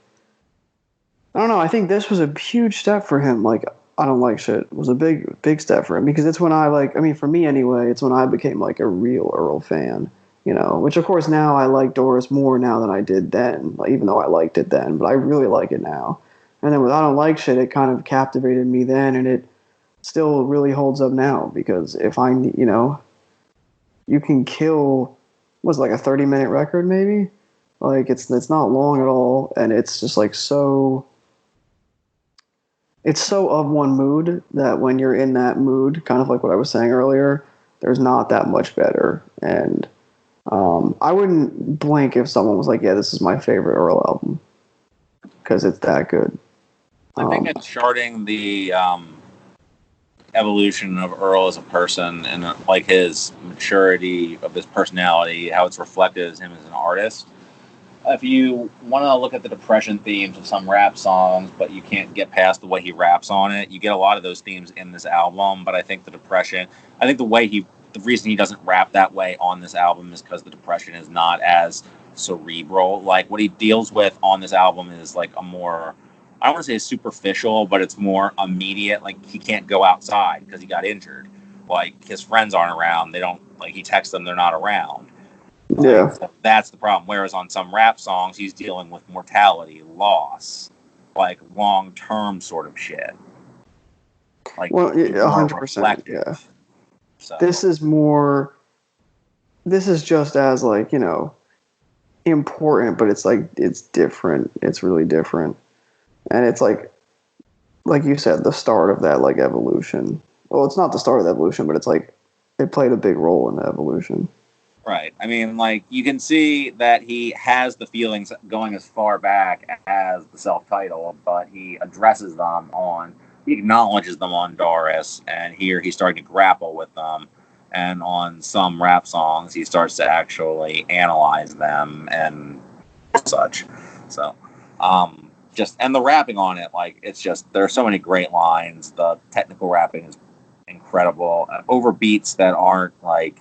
I don't know, I think this was a huge step for him. Like, I Don't Like Shit was a big step for him, because it's when for me anyway, it's when I became like a real Earl fan. You know, which of course now I like Doris more now than I did then, like, even though I liked it then, but I really like it now. And then with I Don't Like Shit, it kind of captivated me then, and it still really holds up now, because if you can kill, what's it, like a 30-minute record maybe? Like, it's not long at all, and it's just like it's so of one mood that when you're in that mood, kind of like what I was saying earlier, there's not that much better. And I wouldn't blink if someone was like, yeah, this is my favorite Earl album, because it's that good. I think it's charting the evolution of Earl as a person and like his maturity of his personality, how it's reflected as him as an artist. If you want to look at the depression themes of some rap songs, but you can't get past the way he raps on it, you get a lot of those themes in this album. But I think the reason he doesn't rap that way on this album is because the depression is not as cerebral. Like, what he deals with on this album is like a more, I don't want to say superficial, but it's more immediate. Like, he can't go outside because he got injured. Like, his friends aren't around. They don't, like, he texts them, they're not around. Yeah. So that's the problem. Whereas on some rap songs, he's dealing with mortality, loss, like long-term sort of shit. Like, well, 100%. Yeah. So. This is just as, like, you know, important, but it's like, it's different. It's really different. And it's like you said, the start of that, like, evolution. Well, it's not the start of the evolution, but it's like, it played a big role in the evolution. Right. I mean, like, you can see that he has the feelings going as far back as the self-title, but he addresses them he acknowledges them on Doris, and here he's starting to grapple with them. And on some rap songs, he starts to actually analyze them and such. So, and the rapping on it, like, it's just, there are so many great lines. The technical rapping is incredible. Over beats that aren't, like,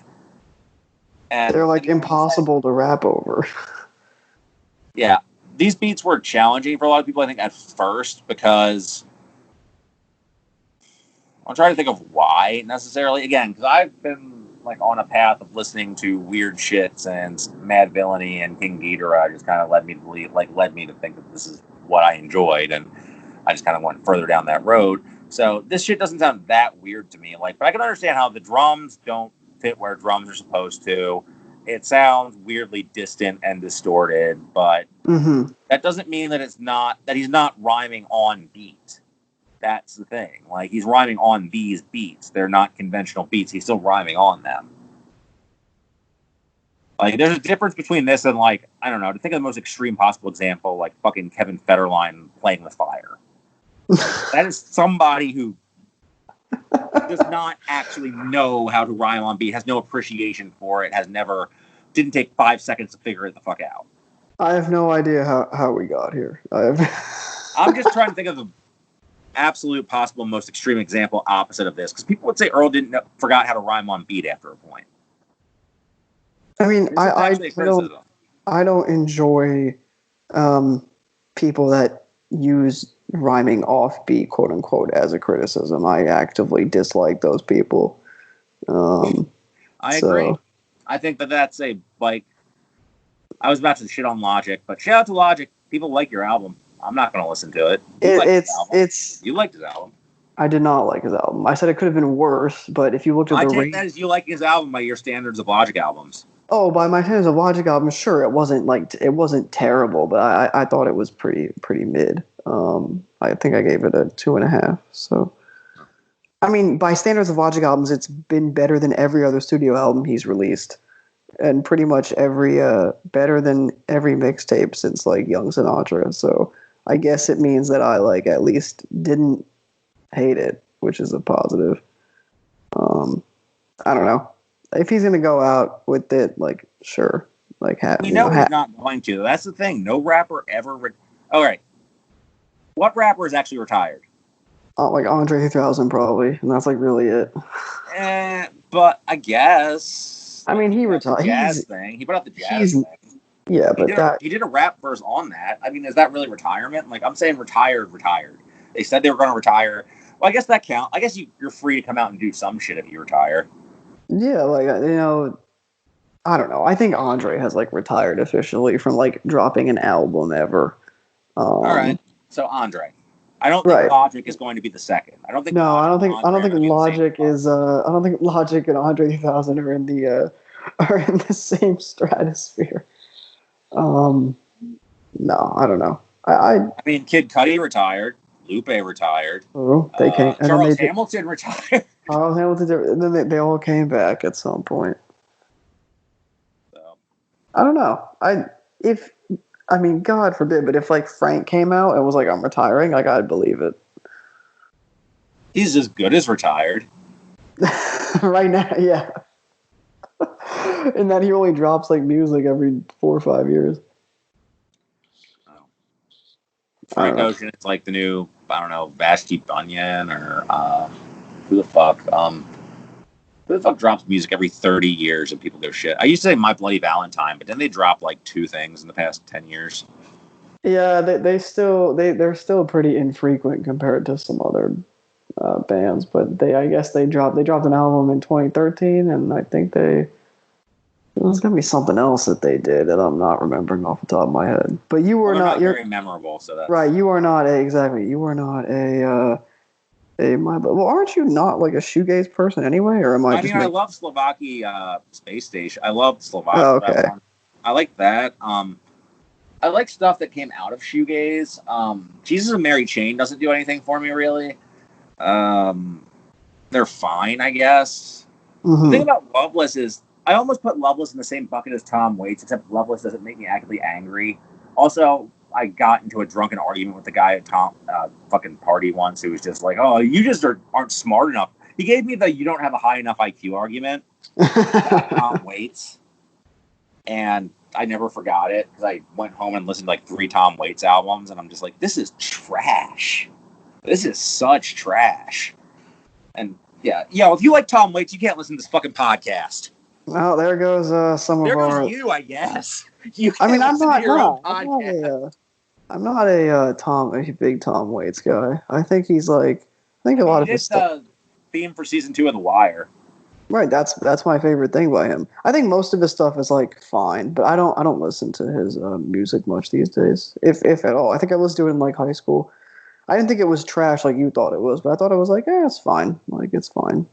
and they're like impossible to rap over. Yeah, these beats were challenging for a lot of people, I think, at first, because I'm trying to think of why necessarily. Again, because I've been like on a path of listening to weird shit since Mad Villainy and King Ghidorah just kind of led me to think that this is what I enjoyed, and I just kind of went further down that road. So this shit doesn't sound that weird to me. Like, but I can understand how the drums don't fit where drums are supposed to. It sounds weirdly distant and distorted, but that doesn't mean that he's not rhyming on beat. That's the thing. Like, he's rhyming on these beats. They're not conventional beats. He's still rhyming on them. Like, there's a difference between this and, like, I don't know, to think of the most extreme possible example, like fucking Kevin Federline playing with fire. That is somebody who does not actually know how to rhyme on beat, has no appreciation for it, didn't take 5 seconds to figure it the fuck out. I have no idea how we got here. I'm just trying to think of the absolute possible most extreme example opposite of this, because people would say Earl forgot how to rhyme on beat after a point. I mean, I don't enjoy people that use rhyming off beat, quote unquote, as a criticism. I actively dislike those people. I agree. I think that's I was about to shit on Logic, but shout out to Logic. People like your album. I'm not going to listen to it. You liked his album. I did not like his album. I said it could have been worse, but if you looked at take that as you liking his album by your standards of Logic albums. Oh, by my standards of Logic albums, sure, it wasn't terrible, but I thought it was pretty mid. I think I gave it a 2.5. So, I mean, by standards of Logic albums, it's been better than every other studio album he's released, and pretty much better than every mixtape since like Young Sinatra. So, I guess it means that I at least didn't hate it, which is a positive. I don't know. If he's gonna go out with it, sure, he's not going to. That's the thing. No rapper ever. All right, what rapper is actually retired? Andre 3000 probably, and that's really it. But I guess. I mean, he retired. He put out the jazz thing. Yeah, but he did a rap verse on that. I mean, is that really retirement? I'm saying retired. They said they were going to retire. Well, I guess that counts. I guess you're free to come out and do some shit if you retire. Yeah, I don't know. I think Andre has retired officially from dropping an album ever. All right, so Andre. I don't think Logic is going to be the second. I don't think. No, I don't think Logic is. I don't think Logic and Andre 3000 are in the same stratosphere. No, I don't know. I mean, Kid Cudi retired. Lupe retired. Oh, they came. Charles Hamilton retired. Charles Hamilton, and then they all came back at some point. So. I don't know. God forbid, but if Frank came out and was I'm retiring, I'd believe it. He's as good as retired. Right now, yeah. And that he only drops music every 4 or 5 years. Oh. Frank Ocean is the new, I don't know, Vashti Bunyan or who the fuck drops music every 30 years and people go shit. I used to say My Bloody Valentine, but then they dropped 2 things in the past 10 years. Yeah, they're still pretty infrequent compared to some other bands, but I guess they dropped an album in 2013, and I think there's gonna be something else that they did that I'm not remembering off the top of my head. But you're very memorable, so that's right. You are not well, aren't you not a shoegaze person anyway, or am I? I love Slovaki Space Station. I love Slovaki. Oh, okay. I like that. I like stuff that came out of shoegaze. Jesus and Mary Chain doesn't do anything for me really. They're fine, I guess. Mm-hmm. The thing about Loveless is I almost put Loveless in the same bucket as Tom Waits, except Loveless doesn't make me actively angry. Also, I got into a drunken argument with the guy at Tom fucking party once who was just like, "Oh, you just aren't smart enough." He gave me the "you don't have a high enough IQ" argument about Tom Waits, and I never forgot it because I went home and listened to like 3 Tom Waits albums, and I'm just like, "This is trash. This is such trash." And yeah, if you like Tom Waits, you can't listen to this fucking podcast. Well, there goes some there of our. There goes you, I guess. You I mean, I'm not a big Tom Waits guy. I think he's like, I think a lot of his stuff. Theme for season 2 of The Wire. Right, that's my favorite thing by him. I think most of his stuff is like fine, but I don't listen to his music much these days, if at all. I think I listened to it in like high school. I didn't think it was trash like you thought it was, but I thought it was like, it's fine, like it's fine.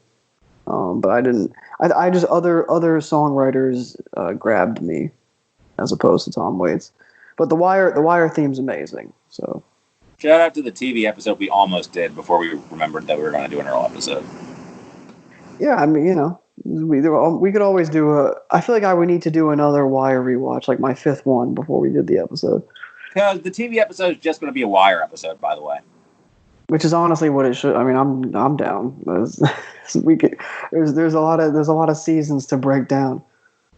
But I didn't. I just other songwriters grabbed me, as opposed to Tom Waits. But the Wire theme's amazing. So shout out to the TV episode we almost did before we remembered that we were going to do an Earl episode. Yeah, I mean, we could always do I feel like I would need to do another Wire rewatch, like my 5th one, before we did the episode. Because the TV episode is just going to be a Wire episode, by the way. Which is honestly what it should. I mean, I'm down. There's a lot of seasons to break down.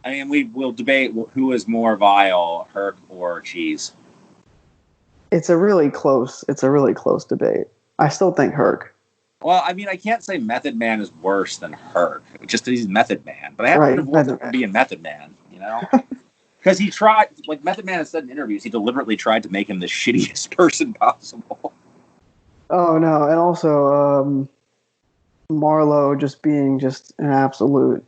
I mean, we'll debate who is more vile, Herc or Cheese. It's a really close debate. I still think Herc. Well, I mean, I can't say Method Man is worse than Herc. Just that he's Method Man. But I have to divorce him from being Method Man, you know? Because he tried, like Method Man has said in interviews, he deliberately tried to make him the shittiest person possible. Oh, no. And also, Marlowe just being just an absolute,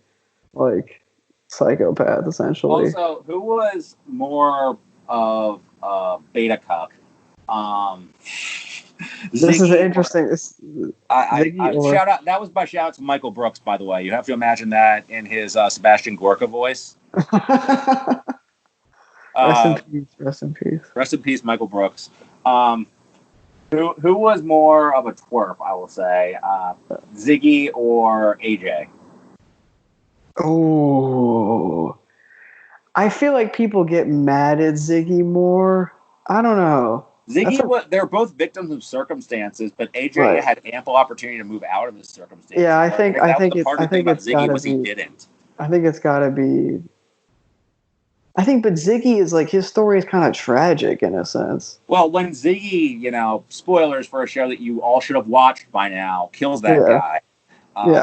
like, psychopath, essentially. Also, who was more of a beta cuck? This is interesting. Shout out. That was my shout out to Michael Brooks, by the way. You have to imagine that in his Sebastian Gorka voice. Rest in peace. Rest in peace, Michael Brooks. Who was more of a twerp? I will say, Ziggy or AJ. Oh, I feel like people get mad at Ziggy more. I don't know. They're both victims of circumstances, but AJ had ample opportunity to move out of his circumstances. Yeah, I think Ziggy didn't. I think it's got to be. But Ziggy is like, his story is kind of tragic in a sense. Well, when Ziggy, spoilers for a show that you all should have watched by now, kills that guy.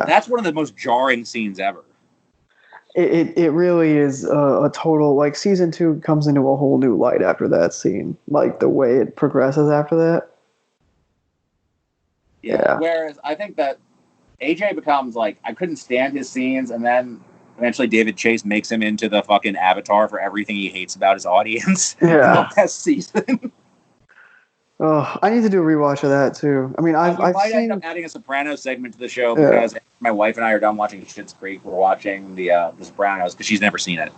That's one of the most jarring scenes ever. It really is a total, like, season 2 comes into a whole new light after that scene, like the way it progresses after that. Yeah. Whereas I think that AJ becomes like, I couldn't stand his scenes, and then eventually David Chase makes him into the fucking avatar for everything he hates about his audience. Yeah. Last season. Oh, I need to do a rewatch of that too. I mean, I might end up adding a Sopranos segment to the show because my wife and I are done watching Schitt's Creek. We're watching the Sopranos because she's never seen it.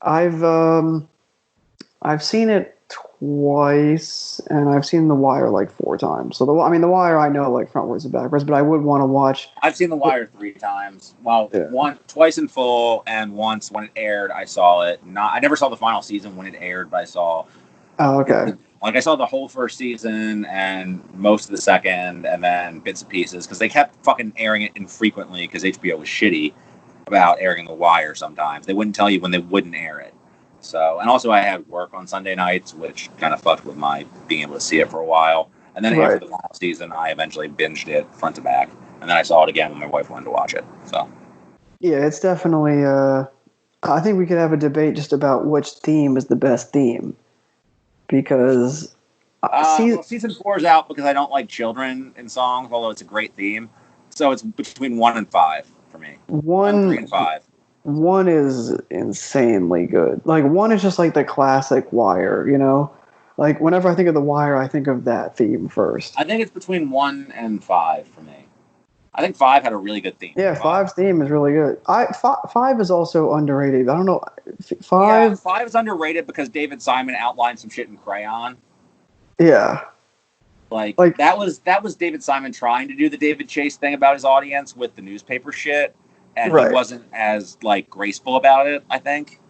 I've seen it twice, and I've seen The Wire like 4 times. So The Wire I know like frontwards and backwards, but I would want to watch. I've seen The Wire 3 times. Well, twice in full, and once when it aired, I saw it. I never saw the final season when it aired, but I saw. Oh, okay. Like, I saw the whole first season and most of the second, and then bits and pieces, because they kept fucking airing it infrequently because HBO was shitty about airing The Wire sometimes. They wouldn't tell you when they wouldn't air it. So, and also I had work on Sunday nights, which kind of fucked with my being able to see it for a while. And then after the final season, I eventually binged it front to back. And then I saw it again when my wife wanted to watch it. So, yeah, it's definitely, I think we could have a debate just about which theme is the best theme. Because season 4 is out because I don't like children in songs, although it's a great theme. So it's between 1 and 5 for me. 1, 3, and 5. 1 is insanely good. Like, 1 is just like the classic Wire, Like, whenever I think of The Wire, I think of that theme first. I think it's between 1 and 5 for me. I think 5 had a really good theme. Yeah, 5's theme is really good. 5 is also underrated. I don't know. 5 is underrated because David Simon outlined some shit in crayon. Yeah. Like that was David Simon trying to do the David Chase thing about his audience with the newspaper shit. and he Right. wasn't as like graceful about it, I think.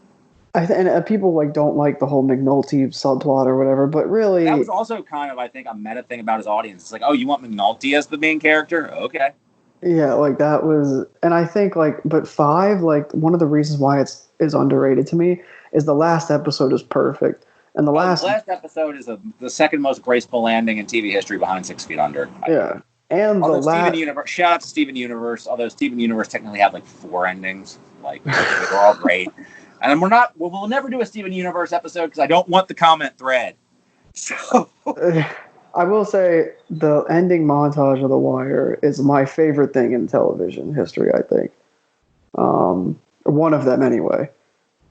And people like don't like the whole McNulty subplot or whatever, but really, That was also kind of, I think, a meta thing about his audience. It's like, oh, you want McNulty as the main character? Okay. yeah, like that was, and I think like, but five, like one of the reasons why it's is underrated to me is the last episode is perfect, and The last episode is the second most graceful landing in TV history behind 6 Feet Under. Yeah, and although the last shout out to Steven Universe. Although Steven Universe technically had like 4 endings, like they're all great. And we'll never do a Steven Universe episode because I don't want the comment thread. So I will say the ending montage of The Wire is my favorite thing in television history. I think one of them anyway.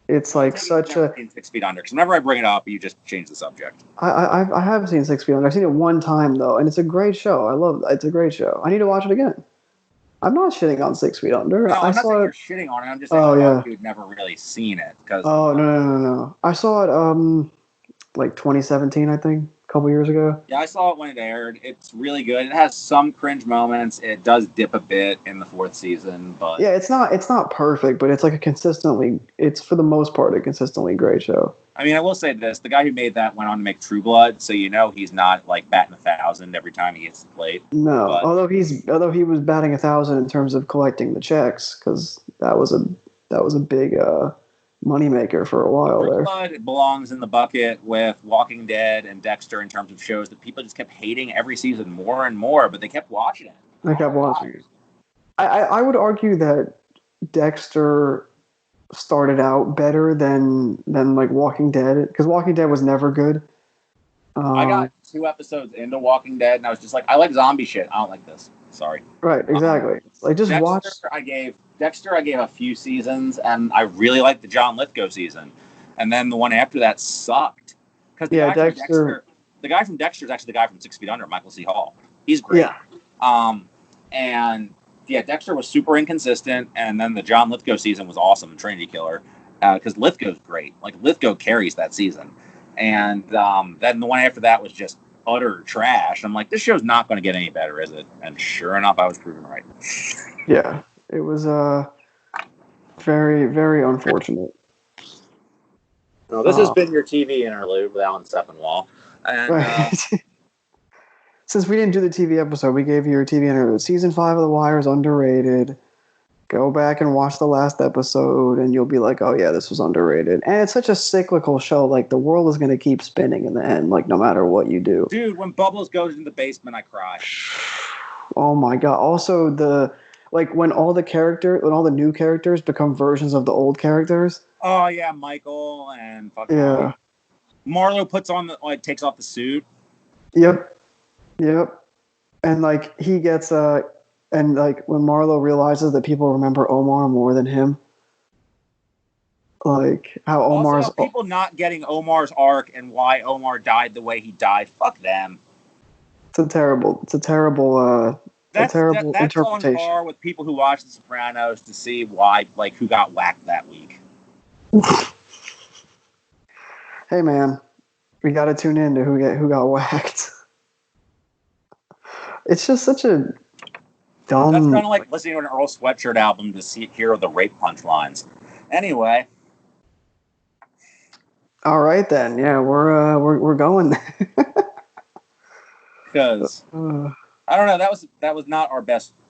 It's like such a. 6 Feet Under. Because whenever I bring it up, you just change the subject. I have seen 6 Feet Under. I've seen it one time though, and it's a great show. I love it. It's a great show. I need to watch it again. I'm not shitting on 6 Feet Under. No, I'm not saying you're shitting on it. I'm just saying you'd never really seen it. Oh no! I saw it like 2017, I think, a couple years ago. Yeah, I saw it when it aired. It's really good. It has some cringe moments. It does dip a bit in the 4th season, but yeah, it's not perfect, but it's like it's for the most part a consistently great show. I mean, I will say this: the guy who made that went on to make True Blood, so he's not like batting 1,000 every time he hits the plate. No, but, although he was batting 1,000 in terms of collecting the checks, because that was a big moneymaker for a while there. Blood belongs in the bucket with Walking Dead and Dexter in terms of shows that people just kept hating every season more and more, but they kept watching it. They kept watching it. I would argue that Dexter started out better than like Walking Dead, because Walking Dead was never good. I got 2 episodes into Walking Dead, and I was just like, I like zombie shit. I don't like this. Sorry. Right, exactly. Like just Dexter, watch. Dexter, I gave a few seasons, and I really liked the John Lithgow season, and then the one after that sucked. Because the guy from Dexter is actually the guy from 6 Feet Under, Michael C. Hall. He's great. Yeah. And yeah, Dexter was super inconsistent, and then the John Lithgow season was awesome, Trinity Killer, because Lithgow's great. Like Lithgow carries that season, and then the one after that was just utter trash. I'm like, this show's not going to get any better, is it? And sure enough, I was proven right. Yeah, it was very, very unfortunate. Well, this has been your TV interlude with Alan Steppenwall. And since we didn't do the TV episode, we gave you your TV interlude. Season 5 of The Wire is underrated. Go back and watch the last episode, and you'll be like, oh yeah, this was underrated. And it's such a cyclical show. Like, the world is going to keep spinning in the end, like, no matter what you do. Dude, when Bubbles goes in the basement, I cry. Oh my god. Also, when all the new characters become versions of the old characters. Oh yeah, Michael and fucking Marlo takes off the suit. Yep. And like he gets and like when Marlo realizes that people remember Omar more than him. Like how Omar's also, people not getting Omar's arc and why Omar died the way he died. Fuck them. It's a terrible that's interpretation. On par with people who watch The Sopranos to see why, like, who got whacked that week. Hey man, we got to tune in to who got whacked. It's just such a dumb. That's kind of like listening to an Earl Sweatshirt album to hear the rape punchlines. Anyway. All right then, yeah, we're going. Because I don't know, that was not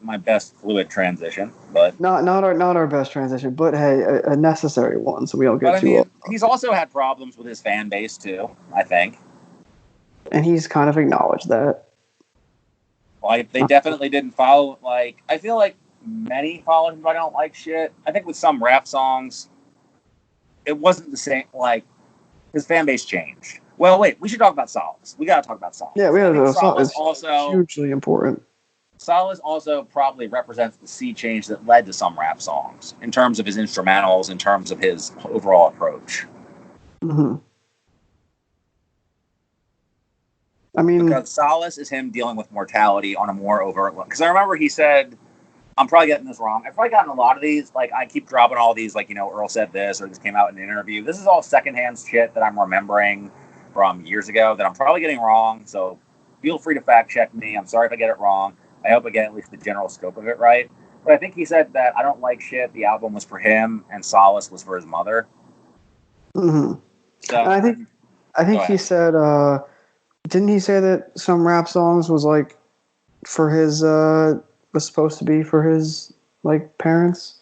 my best fluid transition, but not our best transition, but hey, a necessary one, so we don't get too. He's also had problems with his fan base too, I think, and he's kind of acknowledged that. Like they definitely didn't follow. Like I feel like many followed him, but I don't like shit. I think with some rap songs, it wasn't the same. Like his fan base changed. Well, wait, we should talk about Solace. We got to talk about Solace. Yeah, we got to. Solace also hugely important. Solace also probably represents the sea change that led to some rap songs in terms of his instrumentals, in terms of his overall approach. Mm-hmm. I mean, because Solace is him dealing with mortality on a more overt look. Because I remember he said, I'm probably getting this wrong. I've probably gotten a lot of these. Like, I keep dropping all these, like, Earl said this, or this came out in an interview. This is all secondhand shit that I'm remembering from years ago that I'm probably getting wrong. So feel free to fact check me. I'm sorry if I get it wrong. I hope I get at least the general scope of it right. But I think he said that I Don't Like Shit, the album was for him, and Solace was for his mother. Mm-hmm. So And I think he said, didn't he say that some rap songs was like for his was supposed to be for his like parents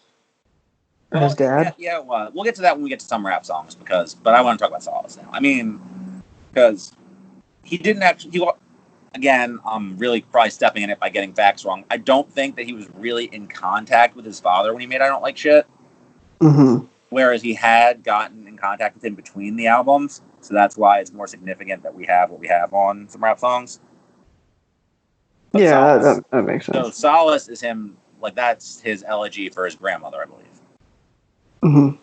or his dad? Yeah, well, we'll get to that when we get to some rap songs but I want to talk about Solace now. I mean, because he didn't actually. Again, I'm really probably stepping in it by getting facts wrong. I don't think that he was really in contact with his father when he made I Don't Like Shit. Mm-hmm. Whereas he had gotten in contact with him between the albums. So that's why it's more significant that we have what we have on some rap songs. But Yeah, Solace, that makes sense. So Solace is him, like that's his elegy for his grandmother, I believe. Mm-hmm.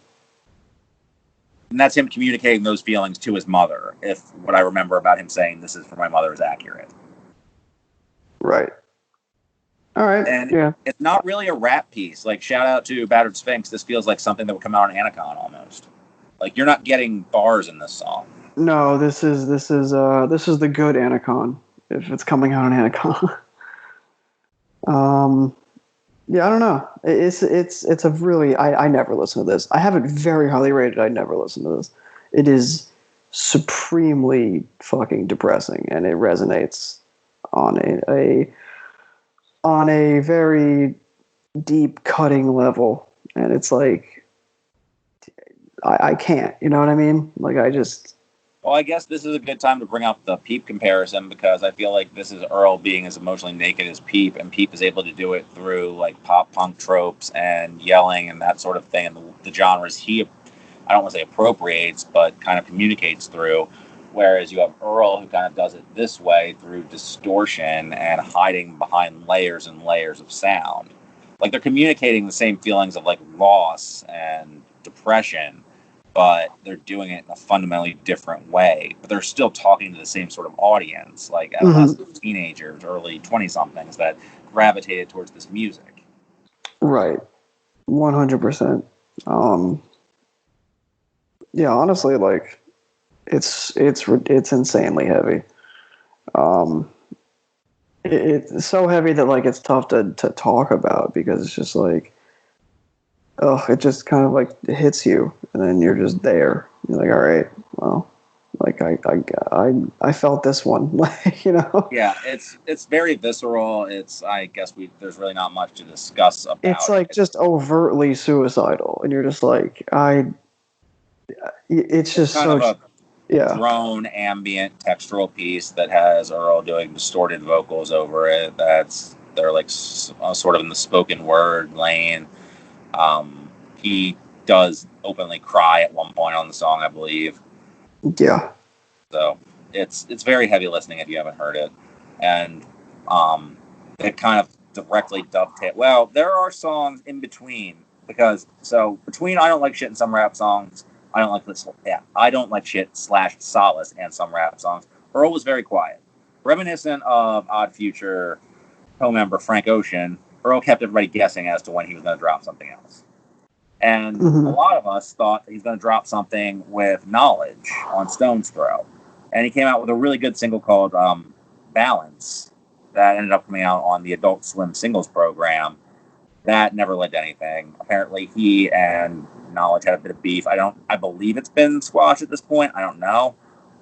And that's him communicating those feelings to his mother, if what I remember about him saying this is for my mother is accurate. Right. All right. And yeah. It's not really a rap piece. Like, shout out to Battered Sphinx. This feels like something that would come out on Anacon almost. Like, you're not getting bars in this song. No, this is the good Anacon, if it's coming out on Anacon. Yeah, I don't know. It's a really I never listen to this. I have it very highly rated. I never listen to this. It is supremely fucking depressing, and it resonates on a very deep cutting level. And it's like I can't, you know what I mean? Like Well, I guess this is a good time to bring up the Peep comparison because I feel like this is Earl being as emotionally naked as Peep, and Peep is able to do it through like pop punk tropes and yelling and that sort of thing, and the genres I don't want to say appropriates, but kind of communicates through. Whereas you have Earl who kind of does it this way through distortion and hiding behind layers and layers of sound. Like they're communicating the same feelings of like loss and depression, but they're doing it in a fundamentally different way. But they're still talking to the same sort of audience, like adolescent teenagers, early 20-somethings that gravitated towards this music. Right. 100%. Yeah, honestly, like it's insanely heavy. It's so heavy that like it's tough to talk about because it's just like, it just kind of like hits you, and then you're just there. You're like, all right, well, like I felt this one, like, you know. Yeah, it's very visceral. I guess there's really not much to discuss about. It's like just overtly suicidal, and you're just like it's just kind so of a drone ambient textural piece that has Earl doing distorted vocals over it. They're like sort of in the spoken word lane. He does openly cry at one point on the song, I believe. Yeah. So it's very heavy listening if you haven't heard it, and it kind of directly dovetail. Well, there are songs in between between I Don't Like Shit and some rap songs. I don't like this. Yeah, I Don't Like Shit / Solace and some rap songs. Earl was very quiet, reminiscent of Odd Future co-member Frank Ocean. Earl kept everybody guessing as to when he was going to drop something else. And a lot of us thought that he's going to drop something with Knowledge on Stone's Throw. And he came out with a really good single called Balance that ended up coming out on the Adult Swim singles program. That never led to anything. Apparently he and Knowledge had a bit of beef. I believe it's been squashed at this point. I don't know.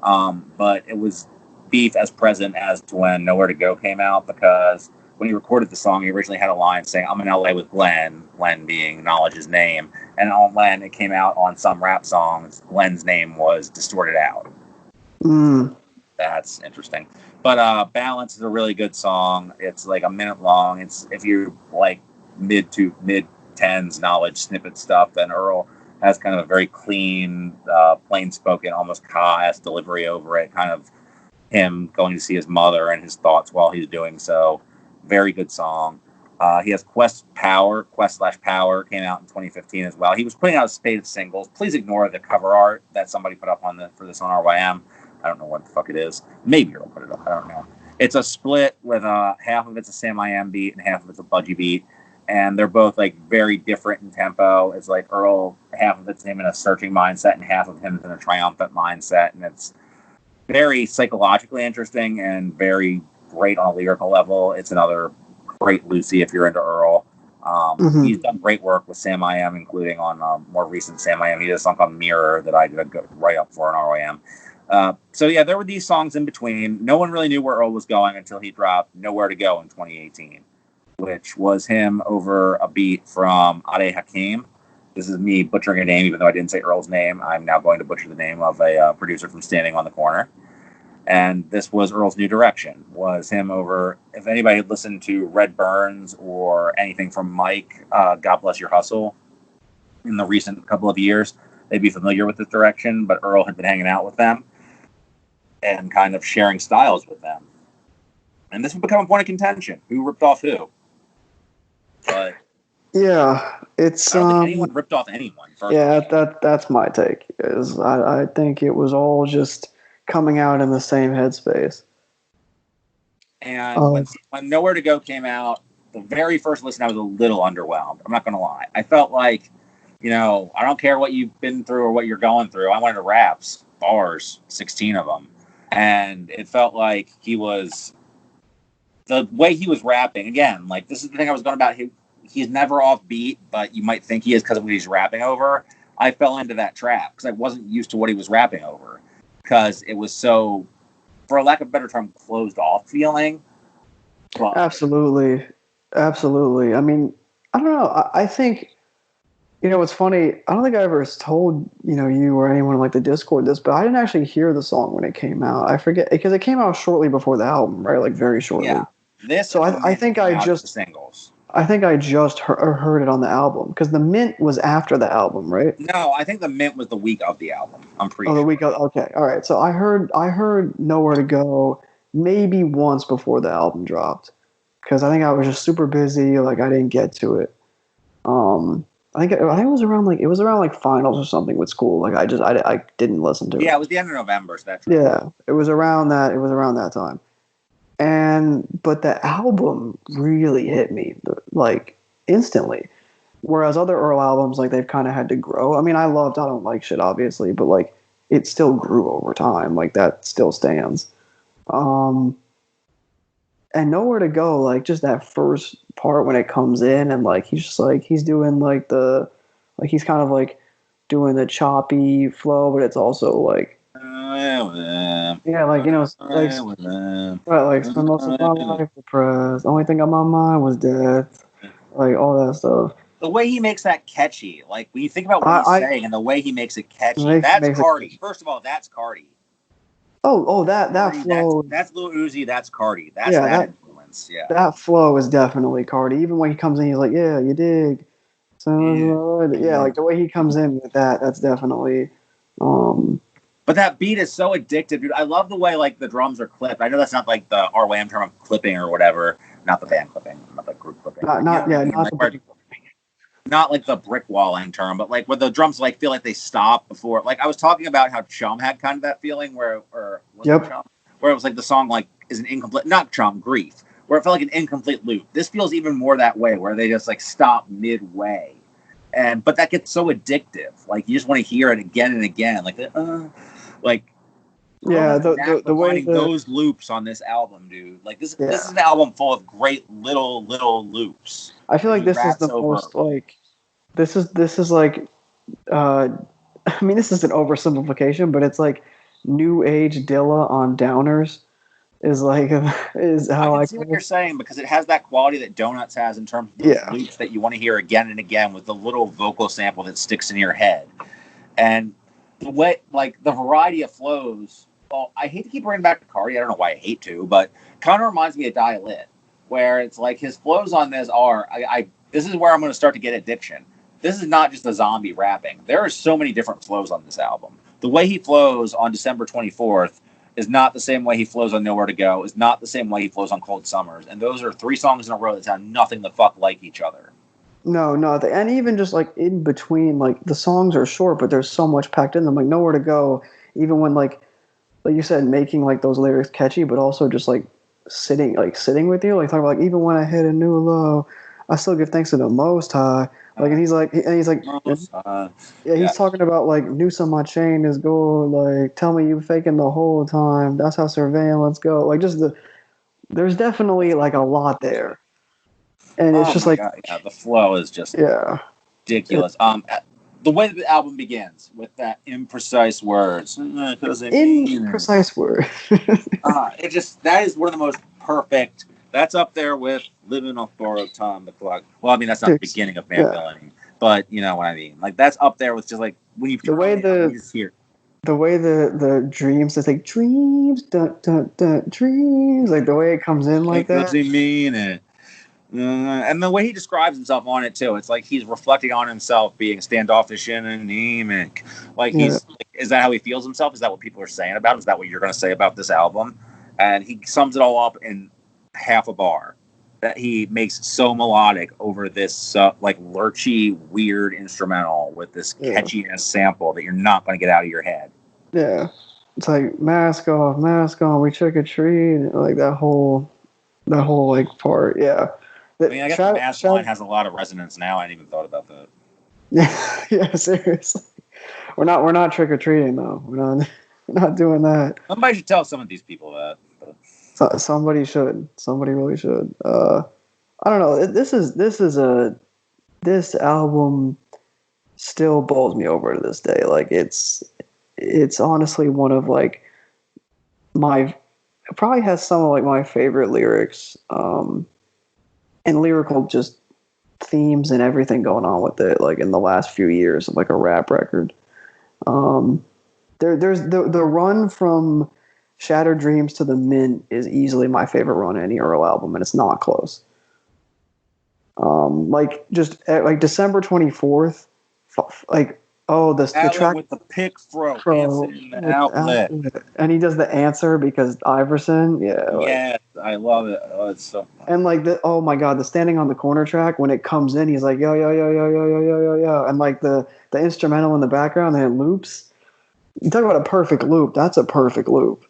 But it was beef as present as to when Nowhere to Go came out, because when he recorded the song, he originally had a line saying, I'm in LA with Glenn being Knowledge's name. And on Glenn, it came out on some rap songs, Glenn's name was distorted out. That's interesting. But Balance is a really good song. It's like a minute long. It's if you like mid tens Knowledge snippet stuff, then Earl has kind of a very clean, plain spoken, almost Ka-esque delivery over it, kind of him going to see his mother and his thoughts while he's doing so. Very good song. He has Quest / Power came out in 2015 as well. He was putting out a spate of singles. Please ignore the cover art that somebody put up for this on RYM. I don't know what the fuck it is. Maybe Earl put it up. I don't know. It's a split with half of it's a Sam I Am beat and half of it's a Budgie beat. And they're both like very different in tempo. It's like Earl, half of it's him in a searching mindset and half of him is in a triumphant mindset. And it's very psychologically interesting and very great on a lyrical level. It's another great Lucy if you're into Earl. He's done great work with Sam I Am, including on more recent Sam I Am. He did a song called Mirror that I did a good write-up for on ROAM. So yeah, there were these songs in between. No one really knew where Earl was going until he dropped Nowhere to Go in 2018, which was him over a beat from Ade Hakim. This is me butchering a name, even though I didn't say Earl's name. I'm now going to butcher the name of a producer from Standing on the Corner. And this was Earl's new direction, was him over, if anybody had listened to Red Burns or anything from Mike, God Bless Your Hustle, in the recent couple of years, they'd be familiar with this direction, but Earl had been hanging out with them and kind of sharing styles with them. And this would become a point of contention. Who ripped off who? But yeah, it's I don't think anyone ripped off anyone. That's my take. Is I think it was all just coming out in the same headspace. And when Nowhere to Go came out, the very first listen, I was a little underwhelmed. I'm not going to lie. I felt like, I don't care what you've been through or what you're going through. I wanted raps, bars, 16 of them. And it felt like the way he was rapping, again, like this is the thing I was going about. He's never off beat, but you might think he is because of what he's rapping over. I fell into that trap because I wasn't used to what he was rapping over. Because it was so, for lack of a better term, closed off feeling. But Absolutely. I mean, I don't know. I think, it's funny. I don't think I ever told, you or anyone like the Discord this, but I didn't actually hear the song when it came out. I forget, because it came out shortly before the album, right? Like very shortly. Yeah. I think I just singles. I think I just heard it on the album because the Mint was after the album, right? No, I think the Mint was the week of the album. I'm pretty sure. The week of, okay, all right. So I heard Nowhere to Go maybe once before the album dropped because I think I was just super busy, like I didn't get to it. I think it was around like finals or something with school. Like I didn't listen to it. Yeah, it was the end of November, so that's right. Yeah, it was around that time. But the album really hit me like instantly. Whereas other Earl albums, like they've kind of had to grow. I mean, I Don't Like Shit, obviously, but like it still grew over time. Like that still stands. And Nowhere to Go, like just that first part when it comes in and like he's just like he's doing like he's kind of like doing the choppy flow, but it's also like like like spend most of my life depressed. The only thing on my mind was death. Like all that stuff. The way he makes that catchy, like when you think about what he's saying and the way he makes it catchy, that's Cardi. First of all, that's Cardi. That flow. That's Lil Uzi. That's Cardi. That's that influence. Yeah, that flow is definitely Cardi. Even when he comes in, he's like, "Yeah, you dig." So like the way he comes in with that's definitely. But that beat is so addictive, dude. I love the way like the drums are clipped. I know that's not like the RWAM term of clipping or whatever. Not the band clipping, not the group clipping. Not like the brick walling term, but like where the drums like feel like they stop before. Like I was talking about how Chum had kind of that feeling where it was like the song like is an incomplete, not Chum, Grief, where it felt like an incomplete loop. This feels even more that way, where they just like stop midway, but that gets so addictive. Like you just want to hear it again and again. Like the way those loops on this album, dude. Like this is an album full of great little loops. I feel like this is the most like this is like I mean this is an oversimplification, but it's like new age Dilla on downers is how I can see what you're saying because it has that quality that Donuts has in terms of those loops that you want to hear again and again with the little vocal sample that sticks in your head. And the way like the variety of flows. Well, I hate to keep bringing back to Cardi. I don't know why I hate to, but kind of reminds me of Die Lit, where it's like his flows on this are. This is where I'm going to start to get addiction. This is not just a zombie rapping. There are so many different flows on this album. The way he flows on December 24th is not the same way he flows on Nowhere to Go. Is not the same way he flows on Cold Summers. And those are 3 songs in a row that sound nothing the fuck like each other. No, and even just like in between, like the songs are short, but there's so much packed in them. Like Nowhere to Go, even when like you said, making like those lyrics catchy, but also just like sitting with you, like talking about like even when I hit a new low, I still give thanks to the Most High. Like, and he's like, he's talking about like noose on my chain is gold. Like, tell me you faking the whole time. That's how surveillance go. Like, there's definitely like a lot there. and it's Oh just my like, god, yeah, the flow is just yeah, ridiculous. The way the album begins with that imprecise words, because I mean it. imprecise word. It just that is one of the most perfect. That's up there with "Living Off Borrowed Time." The clock. Well, I mean that's not the Six. beginning of Van Yeah, Villain, but you know what I mean. Like that's up there with just like when you the turn way on the album, the you just hear. the way the dreams, it's like dreams, dun, dun, dun, dreams, like the way it comes in like Does that. he mean it? And the way he describes himself on it too, it's like he's reflecting on himself being standoffish and anemic. Like Yeah, is that how he feels himself? Is that what people are saying about him? Is that what you're going to say about this album? And he sums it all up in half a bar that he makes so melodic over this like lurchy, weird instrumental with this yeah, catchy ass sample that you're not going to get out of your head. yeah. It's like mask off, mask on. We trick or treat, like that whole like part. Yeah, I mean, I guess the mask line shout. has a lot of resonance now. I hadn't even thought about that. Yeah, yeah. Seriously, we're not trick or treating though. We're not doing that. Somebody should tell some of these people that. But Somebody should. Somebody really should. I don't know. This album still bowls me over to this day. Like it's honestly one of like my it probably has some of like my favorite lyrics, and lyrical just themes and everything going on with it. Like in the last few years, of like a rap record. Um, there's the run from Shattered Dreams to the Mint is easily my favorite run in any Earl album, and it's not close. Like just like December 24th, like the Allen track with the pick throw, pro answering the with outlet. and he does the answer because Iverson, yeah, like, Yes, I love it. Oh, it's so fun. and like oh my god, the standing on the corner track when it comes in, he's like yo yo yo yo yo yo yo yo yo, and like the instrumental in the background and it loops. You talk about a perfect loop. That's a perfect loop.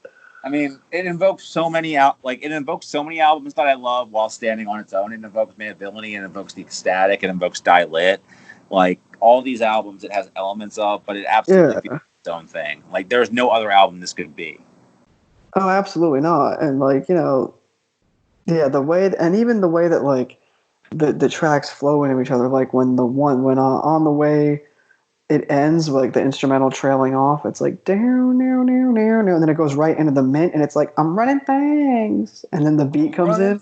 I mean, it invokes so many it invokes so many albums that I love while standing on its own. It invokes Villainy, it invokes the ecstatic, it invokes Die Lit. Like all these albums, it has elements of, but it absolutely feels Yeah. its own thing. Like there's no other album this could be. Oh, absolutely not. And like yeah, the way and even the way that like the tracks flow into each other. Like when on the way it ends with like the instrumental trailing off. It's like down, down, down, down, and then it goes right into the Mint, and it's like I'm running things, and then the beat comes in.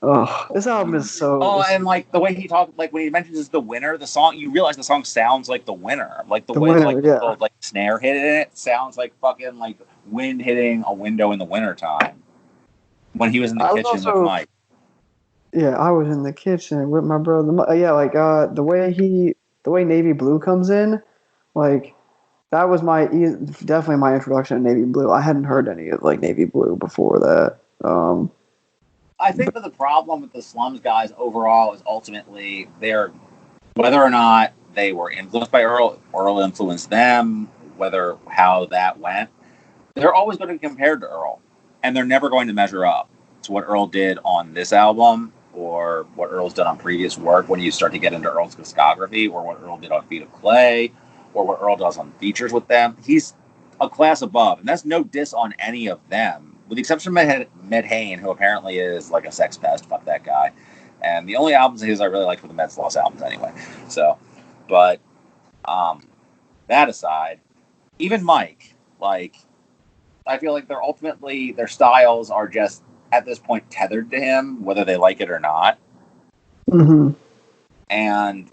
Oh, this album is so. Oh, and like the way he talked, like when he mentions the winner, the song, you realize the song sounds like the winner, like the The way winner, like the yeah. little like snare hit in it sounds like fucking like wind hitting a window in the wintertime when he was in the I was kitchen with also Mike. yeah, I was in the kitchen with my brother. Yeah, like the way Navy Blue comes in, like that was definitely my introduction to Navy Blue. I hadn't heard any of like Navy Blue before that. I think that the problem with the sLUms guys overall is ultimately they're whether or not they were influenced by Earl influenced them, whether how that went. They're always going to be compared to Earl, and they're never going to measure up to what Earl did on this album or what Earl's done on previous work when you start to get into Earl's discography or what Earl did on Feet of Clay or what Earl does on features with them. He's a class above, and that's no diss on any of them, with the exception of Med Hain, who apparently is like a sex pest. Fuck that guy. And the only albums of his I really liked were the Meds Lost albums anyway. So, but that aside, even Mike, like, I feel like their styles are just at this point tethered to him, whether they like it or not. Mm-hmm. And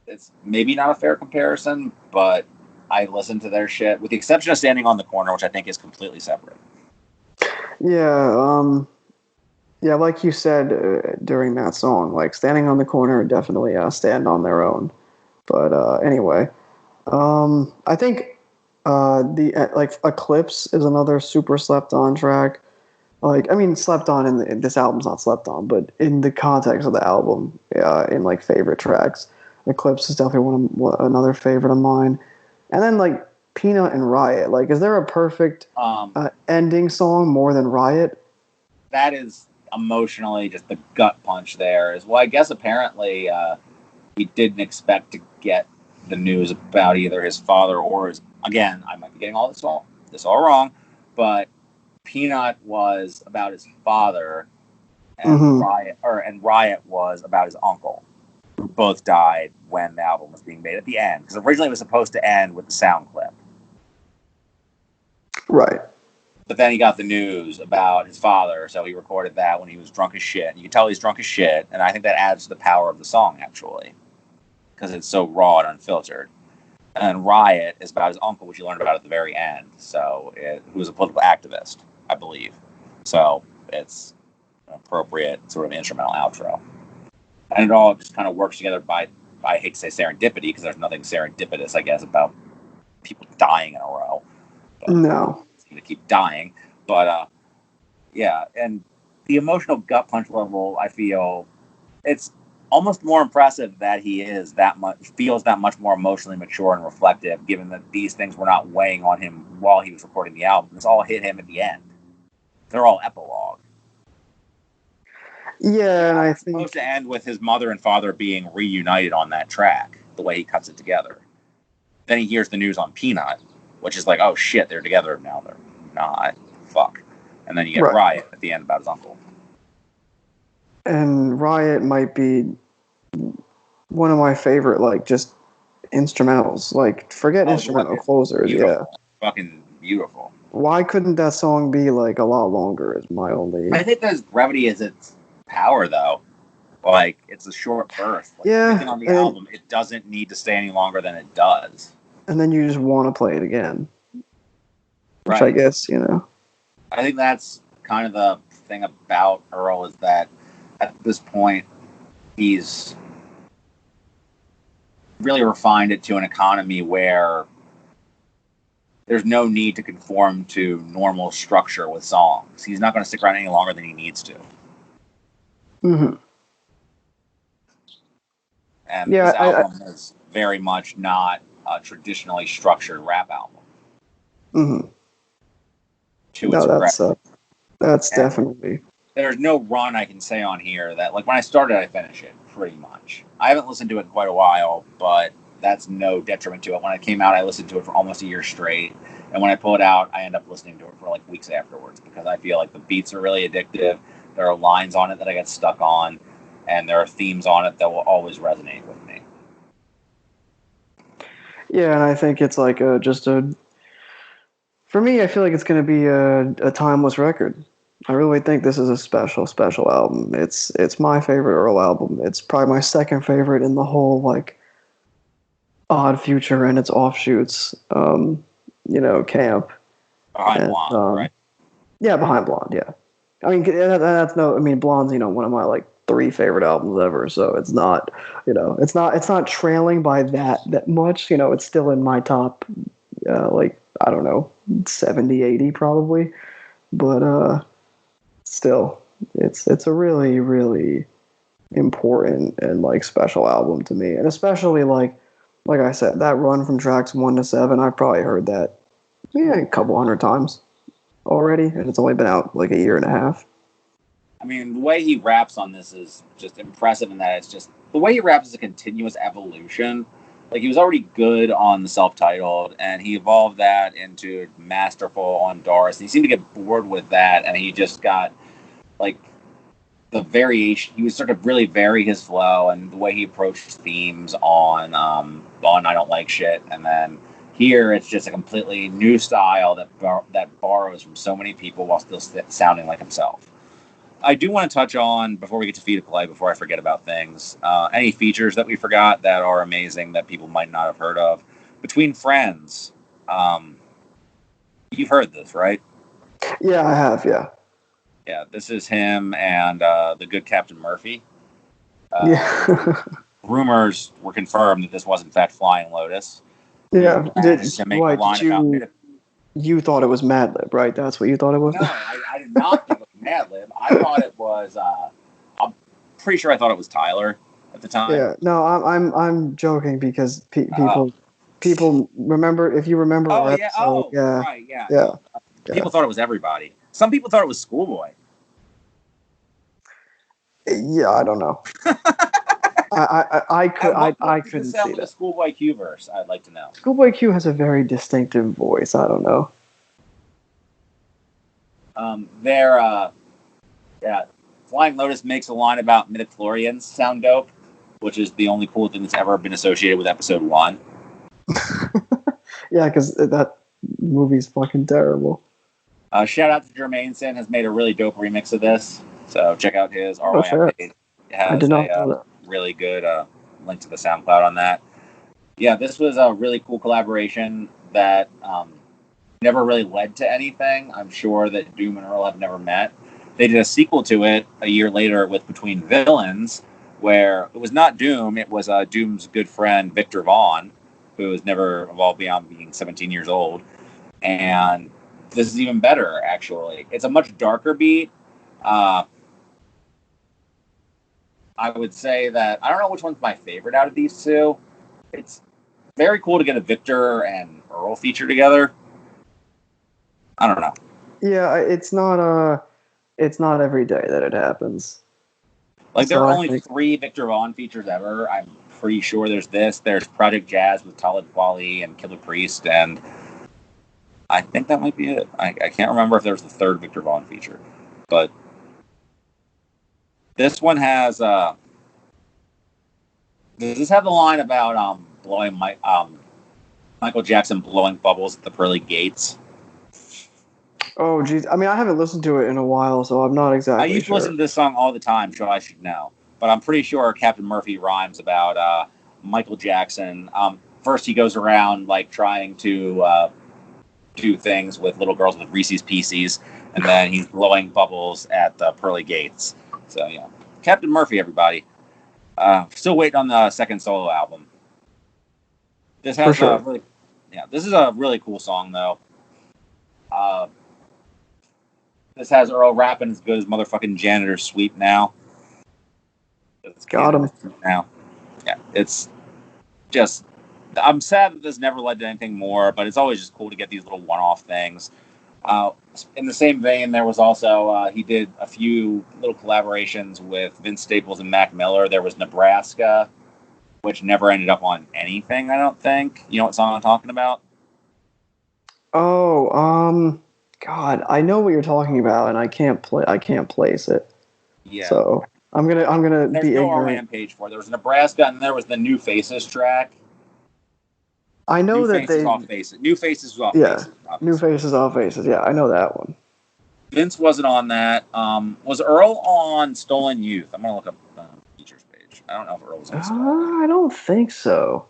it's maybe not a fair comparison, but I listen to their shit, with the exception of Standing on the Corner, which I think is completely separate. Yeah, yeah, like you said during that song, like Standing on the Corner definitely stand on their own. But anyway, I think the like Eclipse is another super slept on track. Like I mean, slept on in this album's not slept on, but in the context of the album, in like favorite tracks, Eclipse is definitely another favorite of mine. And then like Peanut and Riot. Like, is there a perfect ending song more than Riot? That is emotionally just the gut punch there. Is well, I guess apparently he didn't expect to get the news about either his father or his. Again, I might be getting all this all wrong, but Peanut was about his father, and Mm-hmm. Riot was about his uncle, who both died when the album was being made at the end. Because originally it was supposed to end with the sound clip. Right. But then he got the news about his father, so he recorded that when he was drunk as shit. You can tell he's drunk as shit, and I think that adds to the power of the song, actually, because it's so raw and unfiltered. And Riot is about his uncle, which you learned about at the very end, who was a political activist, I believe. So it's an appropriate sort of instrumental outro. And it all just kind of works together by, I hate to say serendipity, because there's nothing serendipitous, I guess, about people dying in a row. But No. to keep dying, but yeah, and the emotional gut punch level, I feel it's almost more impressive that he feels that much more emotionally mature and reflective, given that these things were not weighing on him while he was recording the album. This all hit him at the end. They're all epilogue. Yeah, and I It's think supposed to end with his mother and father being reunited on that track, the way he cuts it together. Then he hears the news on Peanut, which is like, oh shit, they're together now. They're not. Fuck. And then you get Riot at the end about his uncle. And Riot might be one of my favorite, like, just instrumentals. Like, forget instrumental closers, beautiful. Fucking beautiful. Why couldn't that song be, like, a lot longer is my only... I think that brevity is its power, though. Like, it's a short burst. Like, everything on the album, it doesn't need to stay any longer than it does. And then you just want to play it again. Which I guess, I think that's kind of the thing about Earl, is that at this point, he's really refined it to an economy where there's no need to conform to normal structure with songs. He's not going to stick around any longer than he needs to. Mm-hmm. And this album is very much not a traditionally structured rap album. Mm-hmm. That's definitely... There's no run I can say on here that, like, when I started, I finished it, pretty much. I haven't listened to it in quite a while, but that's no detriment to it. When it came out, I listened to it for almost a year straight. And when I pull it out, I end up listening to it for, like, weeks afterwards, because I feel like the beats are really addictive. There are lines on it that I get stuck on, and there are themes on it that will always resonate with me. Yeah, and I think it's like for me, I feel like it's going to be a timeless record. I really think this is a special, special album. It's my favorite Earl album. It's probably my second favorite in the whole, like, Odd Future and its offshoots, camp. Behind Blonde, right? Yeah, Behind Blonde, yeah. I mean, Blonde's, one of my, like, 3 favorite albums ever, so it's not, it's not trailing by that much, it's still in my top, like, I don't know, 70, 80 probably, but, still, it's a really, really important and, like, special album to me, and especially, like I said, that run from tracks 1 to 7, I've probably heard that a couple hundred times already, and it's only been out like a year and a half. I mean, the way he raps on this is just impressive in that it's just, the way he raps is a continuous evolution. Like, he was already good on the self-titled, and he evolved that into masterful on Doris. And he seemed to get bored with that, and he just got, like, the variation. He was sort of really vary his flow and the way he approached themes on I Don't Like Shit. And then here, it's just a completely new style that borrows from so many people while still sounding like himself. I do want to touch on, before we get to Feed to Play, before I forget about things, any features that we forgot that are amazing that people might not have heard of. Between Friends, you've heard this, right? Yeah, I have, yeah. Yeah, this is him and the good Captain Murphy. Rumors were confirmed that this was, in fact, Flying Lotus. Yeah. You thought it was Madlib, right? That's what you thought it was? No, I did not think it was Madlib. I thought it was, I'm pretty sure I thought it was Tyler at the time. Yeah, no, I'm joking because people remember, if you remember. Oh, yeah, right, yeah. People thought it was everybody. Some people thought it was Schoolboy. Yeah, I don't know. I couldn't see that. The Schoolboy Q verse, I'd like to know. Schoolboy Q has a very distinctive voice. I don't know. Flying Lotus makes a line about midichlorians sound dope, which is the only cool thing that's ever been associated with episode 1. Yeah, because that movie's fucking terrible. Shout out to Jermaine has made a really dope remix of this, so check out his Oh, RYM sure. page. It I has did not know that. really good link to the SoundCloud on that. Yeah, this was a really cool collaboration that never really led to anything. I'm sure that Doom and Earl have never met. They did a sequel to it a year later with Between Villains, where it was not Doom, it was Doom's good friend Victor Vaughn, who has never evolved beyond being 17 years old. And this is even better, actually. It's a much darker beat. I would say that I don't know which one's my favorite out of these two. It's very cool to get a Victor and Earl feature together. I don't know. Yeah, it's not every day that it happens. Like, there are only 3 Victor Vaughn features ever. I'm pretty sure there's this. There's Project Jazz with Talib Kweli and Killer Priest, and I think that might be it. I can't remember if there was the 3rd Victor Vaughn feature. But this one has... does this have the line about blowing Michael Jackson blowing bubbles at the pearly gates? Oh, geez. I mean, I haven't listened to it in a while, so I'm not exactly I used to listen to this song all the time, so I should know. But I'm pretty sure Captain Murphy rhymes about Michael Jackson. First, he goes around like trying to do things with little girls with Reese's Pieces, and then he's blowing bubbles at the pearly gates. So, yeah. Captain Murphy, everybody. Still waiting on the second solo album. This has this is a really cool song, though. This has Earl rapping as good as motherfucking Janitor Sweep now. Got him. Now. Yeah, it's just... I'm sad that this never led to anything more, but it's always just cool to get these little one-off things. In the same vein, there was also... he did a few little collaborations with Vince Staples and Mac Miller. There was Nebraska, which never ended up on anything, I don't think. You know what song I'm talking about? Oh, God, I know what you're talking about, and I can't place it. Yeah. So I'm gonna There's be no ignorant. RAM page for it. There was Nebraska, and there was the New Faces track. I know New that Faces they. off Faces. New Faces was off Yeah, Faces. New Faces off Faces. Yeah, I know that one. Vince wasn't on that. Was Earl on Stolen Youth? I'm gonna look up the features page. I don't know if Earl was on Stolen. I don't think so.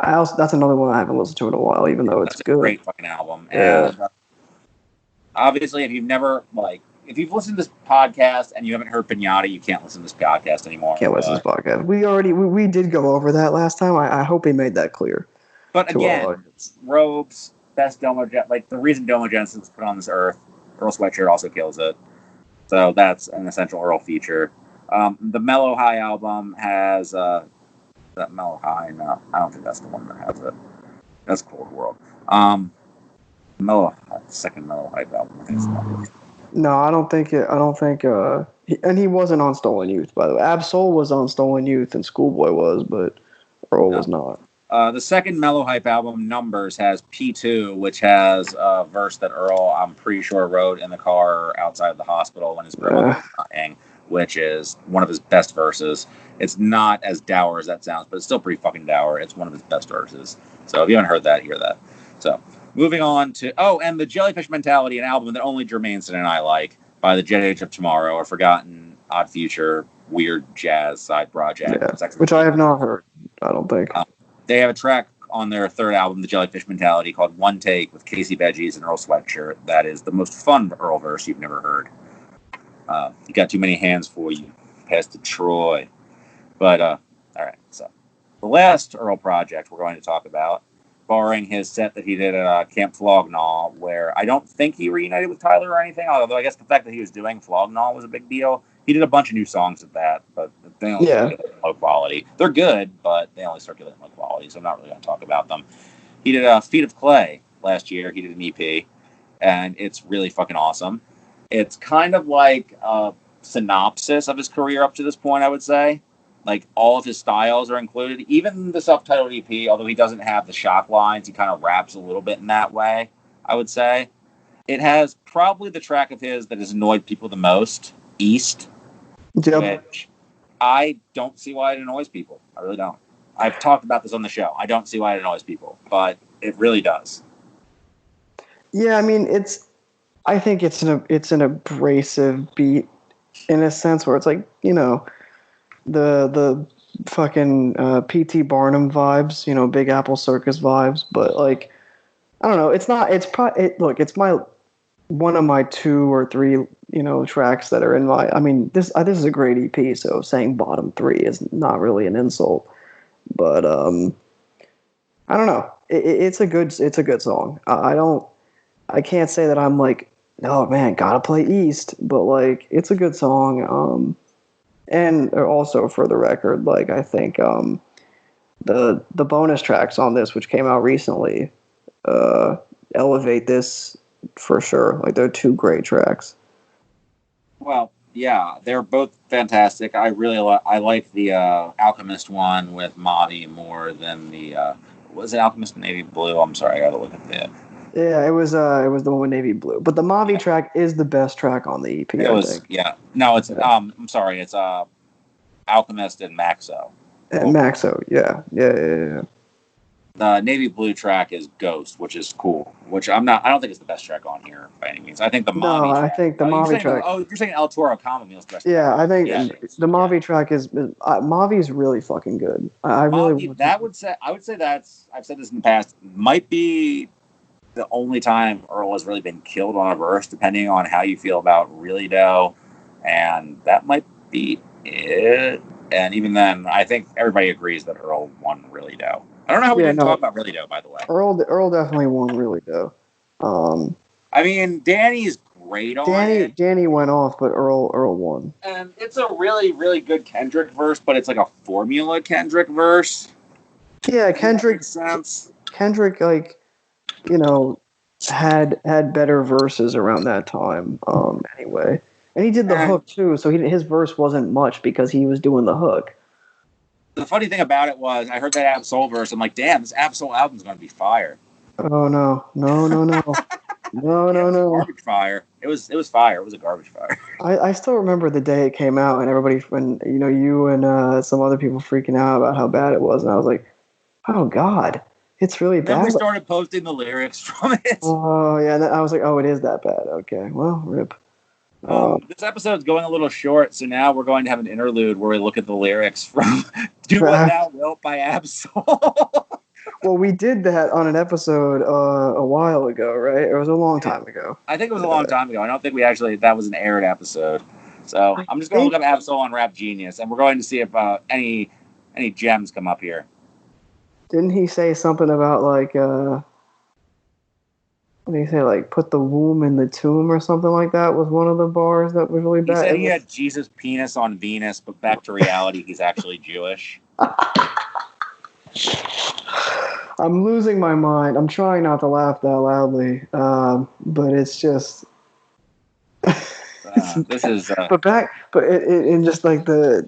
That's another one I haven't listened to in a while, even though it's good. A great fucking album. Yeah. And obviously, if you've listened to this podcast and you haven't heard Pinata, you can't listen to this podcast anymore. Can't listen to this podcast. We did go over that last time. I hope he made that clear. But again, Robes, best Domo, like the reason Domo Genesis was put on this earth, Earl Sweatshirt also kills it. So that's an essential Earl feature. The Mellow High album has that Mellow High. No, I don't think that's the one that has it. That's Cold World. Second Mellow High album. I think it's the one. No, I don't think it. I don't think. And he wasn't on Stolen Youth, by the way. Absol was on Stolen Youth, and Schoolboy was, but Earl was not. The second Mellow Hype album, Numbers, has P2, which has a verse that Earl, I'm pretty sure, wrote in the car outside of the hospital when his grandma was dying, which is one of his best verses. It's not as dour as that sounds, but it's still pretty fucking dour. It's one of his best verses. So if you haven't heard that, hear that. So moving on to... Oh, and the Jellyfish Mentality, an album that only Jermaine and I like, by the Jet Age of Tomorrow, a forgotten, odd future, weird jazz side project. Yeah, which I have not heard, I don't think. They have a track on their third album, The Jellyfish Mentality, called One Take with Casey Veggies and Earl Sweatshirt. That is the most fun Earl verse you've never heard. You got too many hands for you. Pass to Troy. But, all right. So, the last Earl project we're going to talk about, barring his set that he did at Camp Flognaw, where I don't think he reunited with Tyler or anything, although I guess the fact that he was doing Flognaw was a big deal. He did a bunch of new songs at that, but they only circulate in low quality. They're good, but they only circulate in low quality, so I'm not really going to talk about them. He did Feet of Clay last year. He did an EP, and it's really fucking awesome. It's kind of like a synopsis of his career up to this point, I would say. Like, all of his styles are included. Even the self-titled EP, although he doesn't have the shock lines, he kind of raps a little bit in that way, I would say. It has probably the track of his that has annoyed people the most, East, which I don't see why it annoys people. I really don't. I've talked about this on the show. I don't see why it annoys people, but it really does. Yeah, I mean, I think it's an abrasive beat in a sense where it's like, you know, the fucking P.T. Barnum vibes, you know, Big Apple Circus vibes, but like, I don't know. It's not. It's probably look. It's one of my 2 or 3, you know, tracks that are in my. I mean, this is a great EP, so saying bottom 3 is not really an insult. But I don't know. It's a good song. I can't say that I'm like, oh man, gotta play East, but like it's a good song. And also for the record, like I think the bonus tracks on this, which came out recently, elevate this for sure. Like they're 2 great tracks. Well, yeah, they're both fantastic. I really I like the Alchemist one with Mavi more than the was it Alchemist Navy Blue? I'm sorry, I gotta look at that. Yeah, it was the one with Navy Blue, but the Mavi track is the best track on the EP. I think. Yeah. No, it's I'm sorry, it's Alchemist and Maxo. And Maxo, yeah. The Navy Blue track is Ghost, which is cool. Which I don't think it's the best track on here by any means. I think the Mavi track. I think the Mavi track. You're saying El Toro Chamomile is the best. Yeah, I think the Mavi track is Mavi's really fucking good. I really would say that's, I've said this in the past, might be the only time Earl has really been killed on a verse, depending on how you feel about Really Dough, and that might be it. And even then, I think everybody agrees that Earl won Really Dough. I don't know how we didn't talk about Really Dough, by the way. Earl definitely won Really Dough. I mean, Danny's great on it. Danny went off, but Earl won. And it's a really, really good Kendrick verse, but it's like a formula Kendrick verse. Yeah, Kendrick, like, you know, had better verses around that time. Anyway, and he did the hook too, so his verse wasn't much because he was doing the hook. The funny thing about it was, I heard that Ab-Soul verse. I'm like, damn, this Ab-Soul album's going to be fire. Oh, no. No. Garbage fire. It was fire. It was a garbage fire. I still remember the day it came out and everybody, when, you know, you and some other people freaking out about how bad it was. And I was like, oh, God, it's really bad. Then we started posting the lyrics from it. Oh, yeah. And I was like, oh, it is that bad. Okay, well, rip. This episode's going a little short, so now we're going to have an interlude where we look at the lyrics from Do What Thou Wilt by Ab-Soul. Well, we did that on an episode a while ago, right? It was a long time ago. I think it was a long time ago. I don't think that was an aired episode. So I'm just going to look up Ab-Soul on Rap Genius, and we're going to see if any gems come up here. Didn't he say something about like... What did he say? Like, put the womb in the tomb or something like that was one of the bars that was really bad. He said he had Jesus' penis on Venus, but back to reality, he's actually Jewish. I'm losing my mind. I'm trying not to laugh that loudly, but it's just... this is... But in just like the...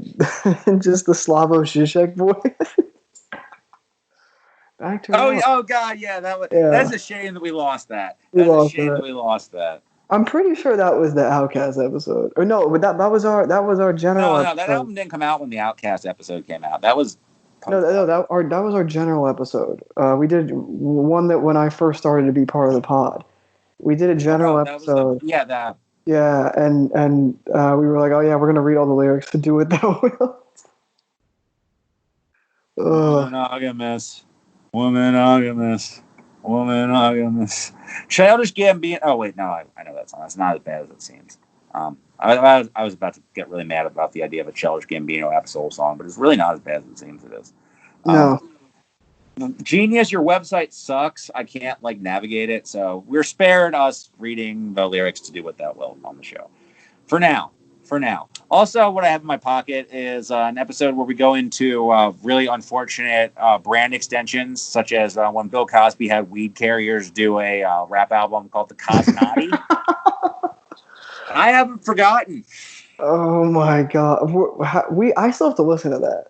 in just the Slavo Zizek voice. Oh God, yeah, that's a shame that we lost that. That we lost that. I'm pretty sure that was the Outcast episode. Or no, but that was our general episode. No, that album didn't come out when the Outcast episode came out. That was that was our general episode. We did one that when I first started to be part of the pod. We did a general episode. Yeah, and we were like, oh yeah, we're gonna read all the lyrics to Do What Thou Wilt. Womanogamy. Childish Gambino. Oh wait, no, I know that song. That's not as bad as it seems. I was about to get really mad about the idea of a Childish Gambino Ab-Soul song, but it's really not as bad as it seems it is. No. Genius, your website sucks. I can't navigate it, so we're spared us reading the lyrics to Do What Thou Wilt on the show. For now. Also, what I have in my pocket is an episode where we go into really unfortunate brand extensions, such as when Bill Cosby had Weed Carriers do a rap album called The Cosnati. I haven't forgotten. Oh my God! I still have to listen to that.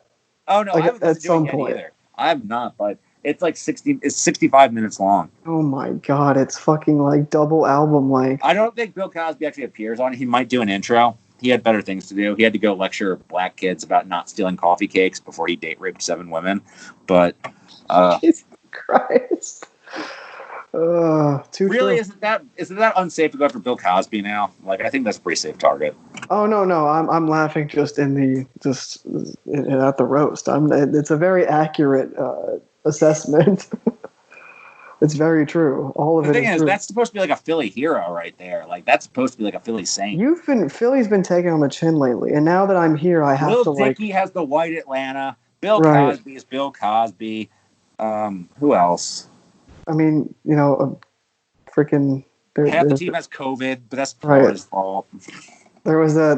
Oh no, I haven't listened to it yet either. I have not, but It's like 60. It's 65 minutes long. Oh my god, it's fucking like double album length. I don't think Bill Cosby actually appears on it. He might do an intro. He had better things to do. He had to go lecture black kids about not stealing coffee cakes before he date raped 7 women. But Jesus Christ. Really, isn't that unsafe to go after Bill Cosby now? Like, I think that's a pretty safe target. Oh no, I'm laughing just at the roast. It's a very accurate assessment. It's very true. All of it. The thing is, that's supposed to be like a Philly hero right there. Like, that's supposed to be like a Philly saint. Philly's been taken on the chin lately, and now that I'm here, I have to like. Lil Dicky has the white Atlanta. Bill Cosby is Bill Cosby. Who else? I mean, freaking. Half the team has COVID, but that's his fault. There was a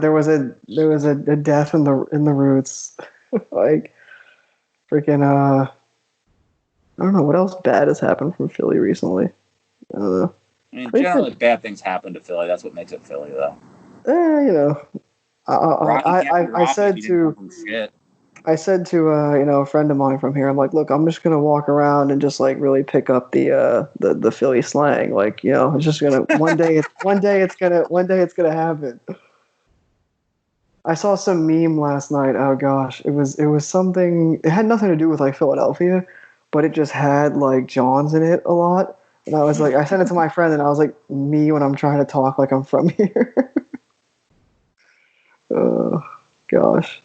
death in the Roots, like freaking I don't know what else bad has happened from Philly recently. I don't know. I mean, generally bad things happen to Philly. That's what makes it Philly, though. I said to a friend of mine from here, I'm like, look, I'm just gonna walk around and just like really pick up the Philly slang. Like, it's just gonna one day it's gonna happen. I saw some meme last night. Oh gosh, it was something. It had nothing to do with like Philadelphia, but it just had like Johns in it a lot. And I was like, I sent it to my friend, and I was like, me when I'm trying to talk like I'm from here. Oh gosh.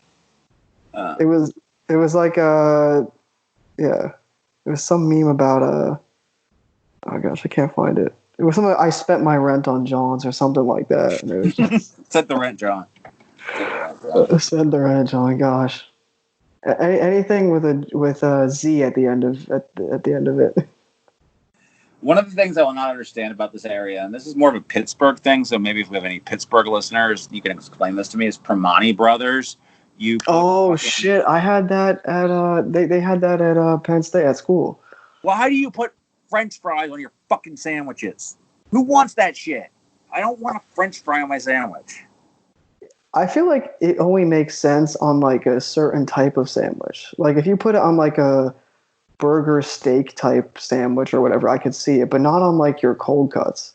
It was like it was some meme about oh gosh, I can't find it. It was something I spent my rent on Johns or something like that. And it was just, Set the rent, John. Send the rent, John. Gosh, anything with a Z at the end of it. One of the things I will not understand about this area, and this is more of a Pittsburgh thing, so maybe if we have any Pittsburgh listeners, you can explain this to me, is Primanti Brothers. Shit! I had that at they had that at Penn State at school. Well, how do you put French fries on your fucking sandwiches? Who wants that shit? I don't want a French fry on my sandwich. I feel like it only makes sense on like a certain type of sandwich. Like if you put it on like a burger steak type sandwich or whatever, I could see it, but not on like your cold cuts.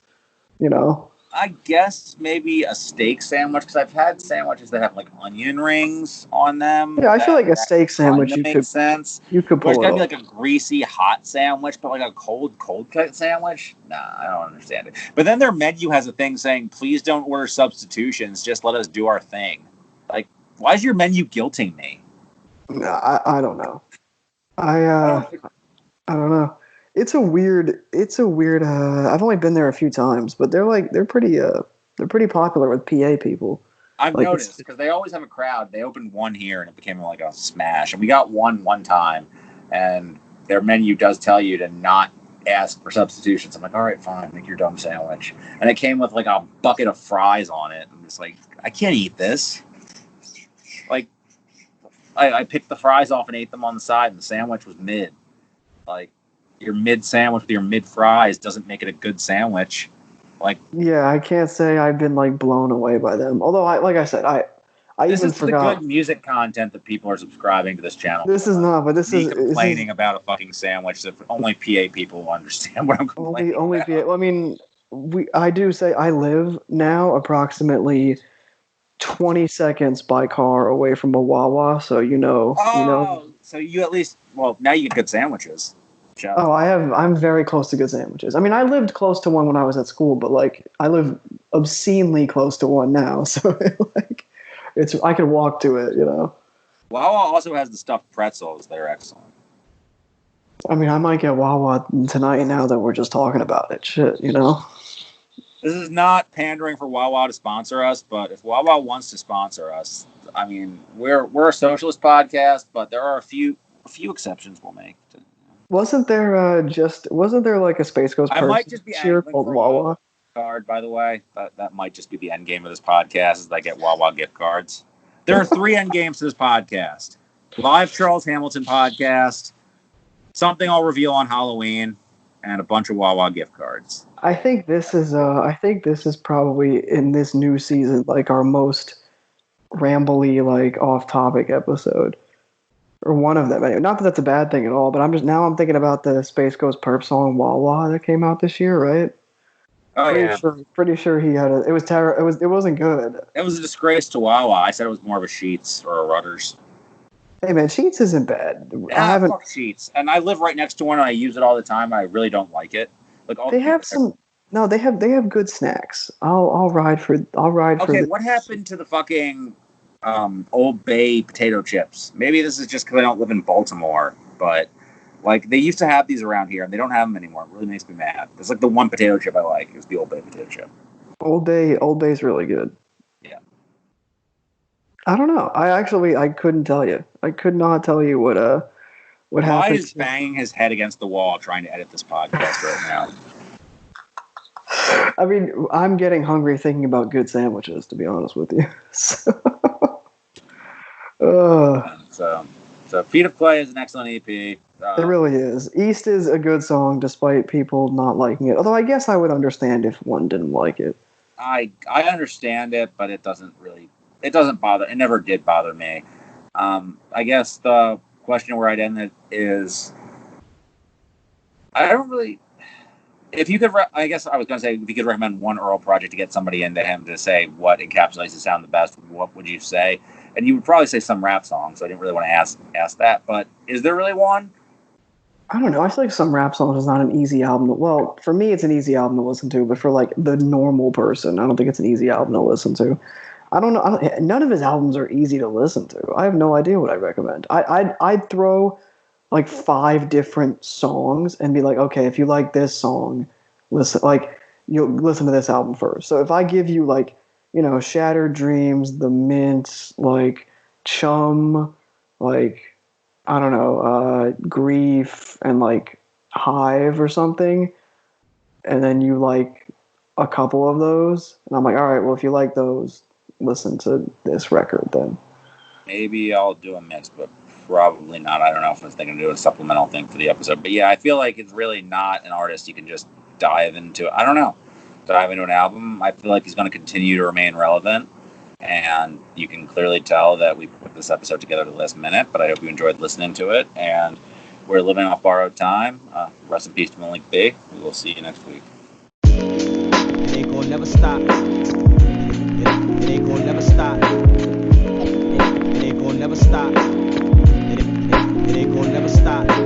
I guess maybe a steak sandwich, because I've had sandwiches that have like onion rings on them. Yeah, I feel like a steak sandwich makes sense. You could pull it off. It's gotta be like a greasy hot sandwich, but like a cold cut sandwich? Nah, I don't understand it. But then their menu has a thing saying, please don't order substitutions, just let us do our thing. Like, why is your menu guilting me? I don't know. I don't know. It's a weird. I've only been there a few times, but they're pretty popular with PA people. I've noticed because they always have a crowd. They opened one here and it became like a smash. And we got one time, and their menu does tell you to not ask for substitutions. I'm like, all right, fine, make your dumb sandwich. And it came with like a bucket of fries on it. I'm just like, I can't eat this. Like, I picked the fries off and ate them on the side, and the sandwich was mid. Like, your mid sandwich with your mid fries doesn't make it a good sandwich. Like, yeah, I can't say I've been like blown away by them. Although I even forgot. This is the good music content that people are subscribing to this channel. This is not, but this is complaining about a fucking sandwich that only PA people will understand what I'm complaining only about. PA. Well, I mean, I do say I live now approximately 20 seconds by car away from a Wawa, so So you at least, now you get good sandwiches. Oh, I'm very close to good sandwiches. I mean, I lived close to one when I was at school, but like I live obscenely close to one now, so like I could walk to it, Wawa also has the stuffed pretzels. They're excellent. I mean, I might get Wawa tonight now that we're just talking about it. Shit, This is not pandering for Wawa to sponsor us, but if Wawa wants to sponsor us, I mean, we're a socialist podcast, but there are a few exceptions we'll make. Wasn't there like a Space Ghost person cheer called Wawa? Card, by the way, that might just be the end game of this podcast, is that I get Wawa gift cards. There are 3 end games to this podcast: live Charles Hamilton podcast, something I'll reveal on Halloween, and a bunch of Wawa gift cards. I think this is probably in this new season like our most rambly, like off-topic episode. or one of them. Anyway, not that that's a bad thing at all, but I'm thinking about the Space Ghost Perp song Wawa that came out this year, right? Oh yeah. Pretty sure he had it was terrible. It wasn't good. It was a disgrace to Wawa. I said it was more of a Sheets or a Rudders. Hey man, Sheets isn't bad. I haven't fuck Sheets, and I live right next to one, and I use it all the time. I really don't like it. Like they have good snacks. I'll ride for. Okay, what happened to the fucking Old Bay potato chips? Maybe this is just because I don't live in Baltimore, but like they used to have these around here, and they don't have them anymore. It really makes me mad. It's like the one potato chip I like. It was the Old Bay potato chip. Old Bay's really good. Yeah. I don't know. I couldn't tell you. I could not tell you what happened. Why is banging his head against the wall trying to edit this podcast right now? I mean, I'm getting hungry thinking about good sandwiches, to be honest with you. So Feet of Clay is an excellent EP. It really is. East is a good song, despite people not liking it. Although I guess I would understand if one didn't like it. I understand it, but it doesn't bother. It never did bother me. I guess the question where I'd end it is, I don't really. If you could, I guess I was going to say, if you could recommend one Earl project to get somebody into him to say what encapsulates his sound the best, what would you say? And you would probably say some rap song, so I didn't really want to ask that. But is there really one? I don't know. I feel like Some Rap Songs is not an easy album. Well, for me, it's an easy album to listen to, but for like the normal person, I don't think it's an easy album to listen to. I don't know. None of his albums are easy to listen to. I have no idea what I recommend. I'd throw like 5 different songs and be like, okay, if you like this song, you'll listen to this album first. So if I give you like, Shattered Dreams, The Mint, like Chum, like, I don't know, Grief, and like Hive or something, and then you like a couple of those, and I'm like, all right, well, if you like those, listen to this record then. Maybe I'll do a mix, but probably not. I don't know if I was thinking to do a supplemental thing for the episode. But yeah, I feel like it's really not an artist you can just dive into. I don't know. Dive into an album. I feel like he's going to continue to remain relevant. And you can clearly tell that we put this episode together at the last minute. But I hope you enjoyed listening to it. And we're living off borrowed time. Rest in peace to Malik B. We will see you next week. It ain't gonna never stop. It ain't gonna never stop. It ain't gonna never stop. It ain't gonna never stop. It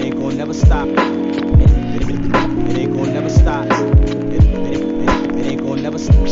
ain't gonna never stop. It ain't gonna never stop. It ain't gonna never stop.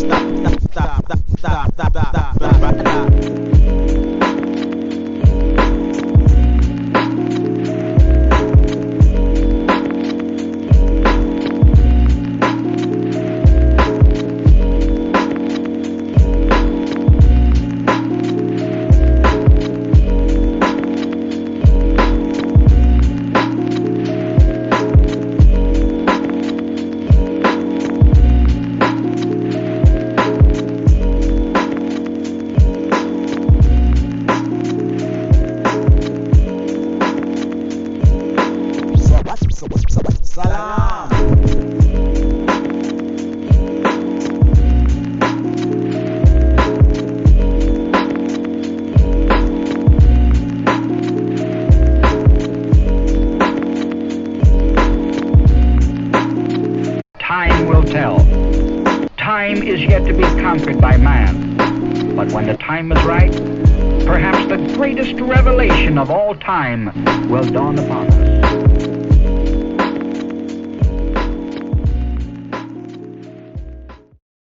Time will tell. Time is yet to be conquered by man. But when the time is right, perhaps the greatest revelation of all time will dawn upon us.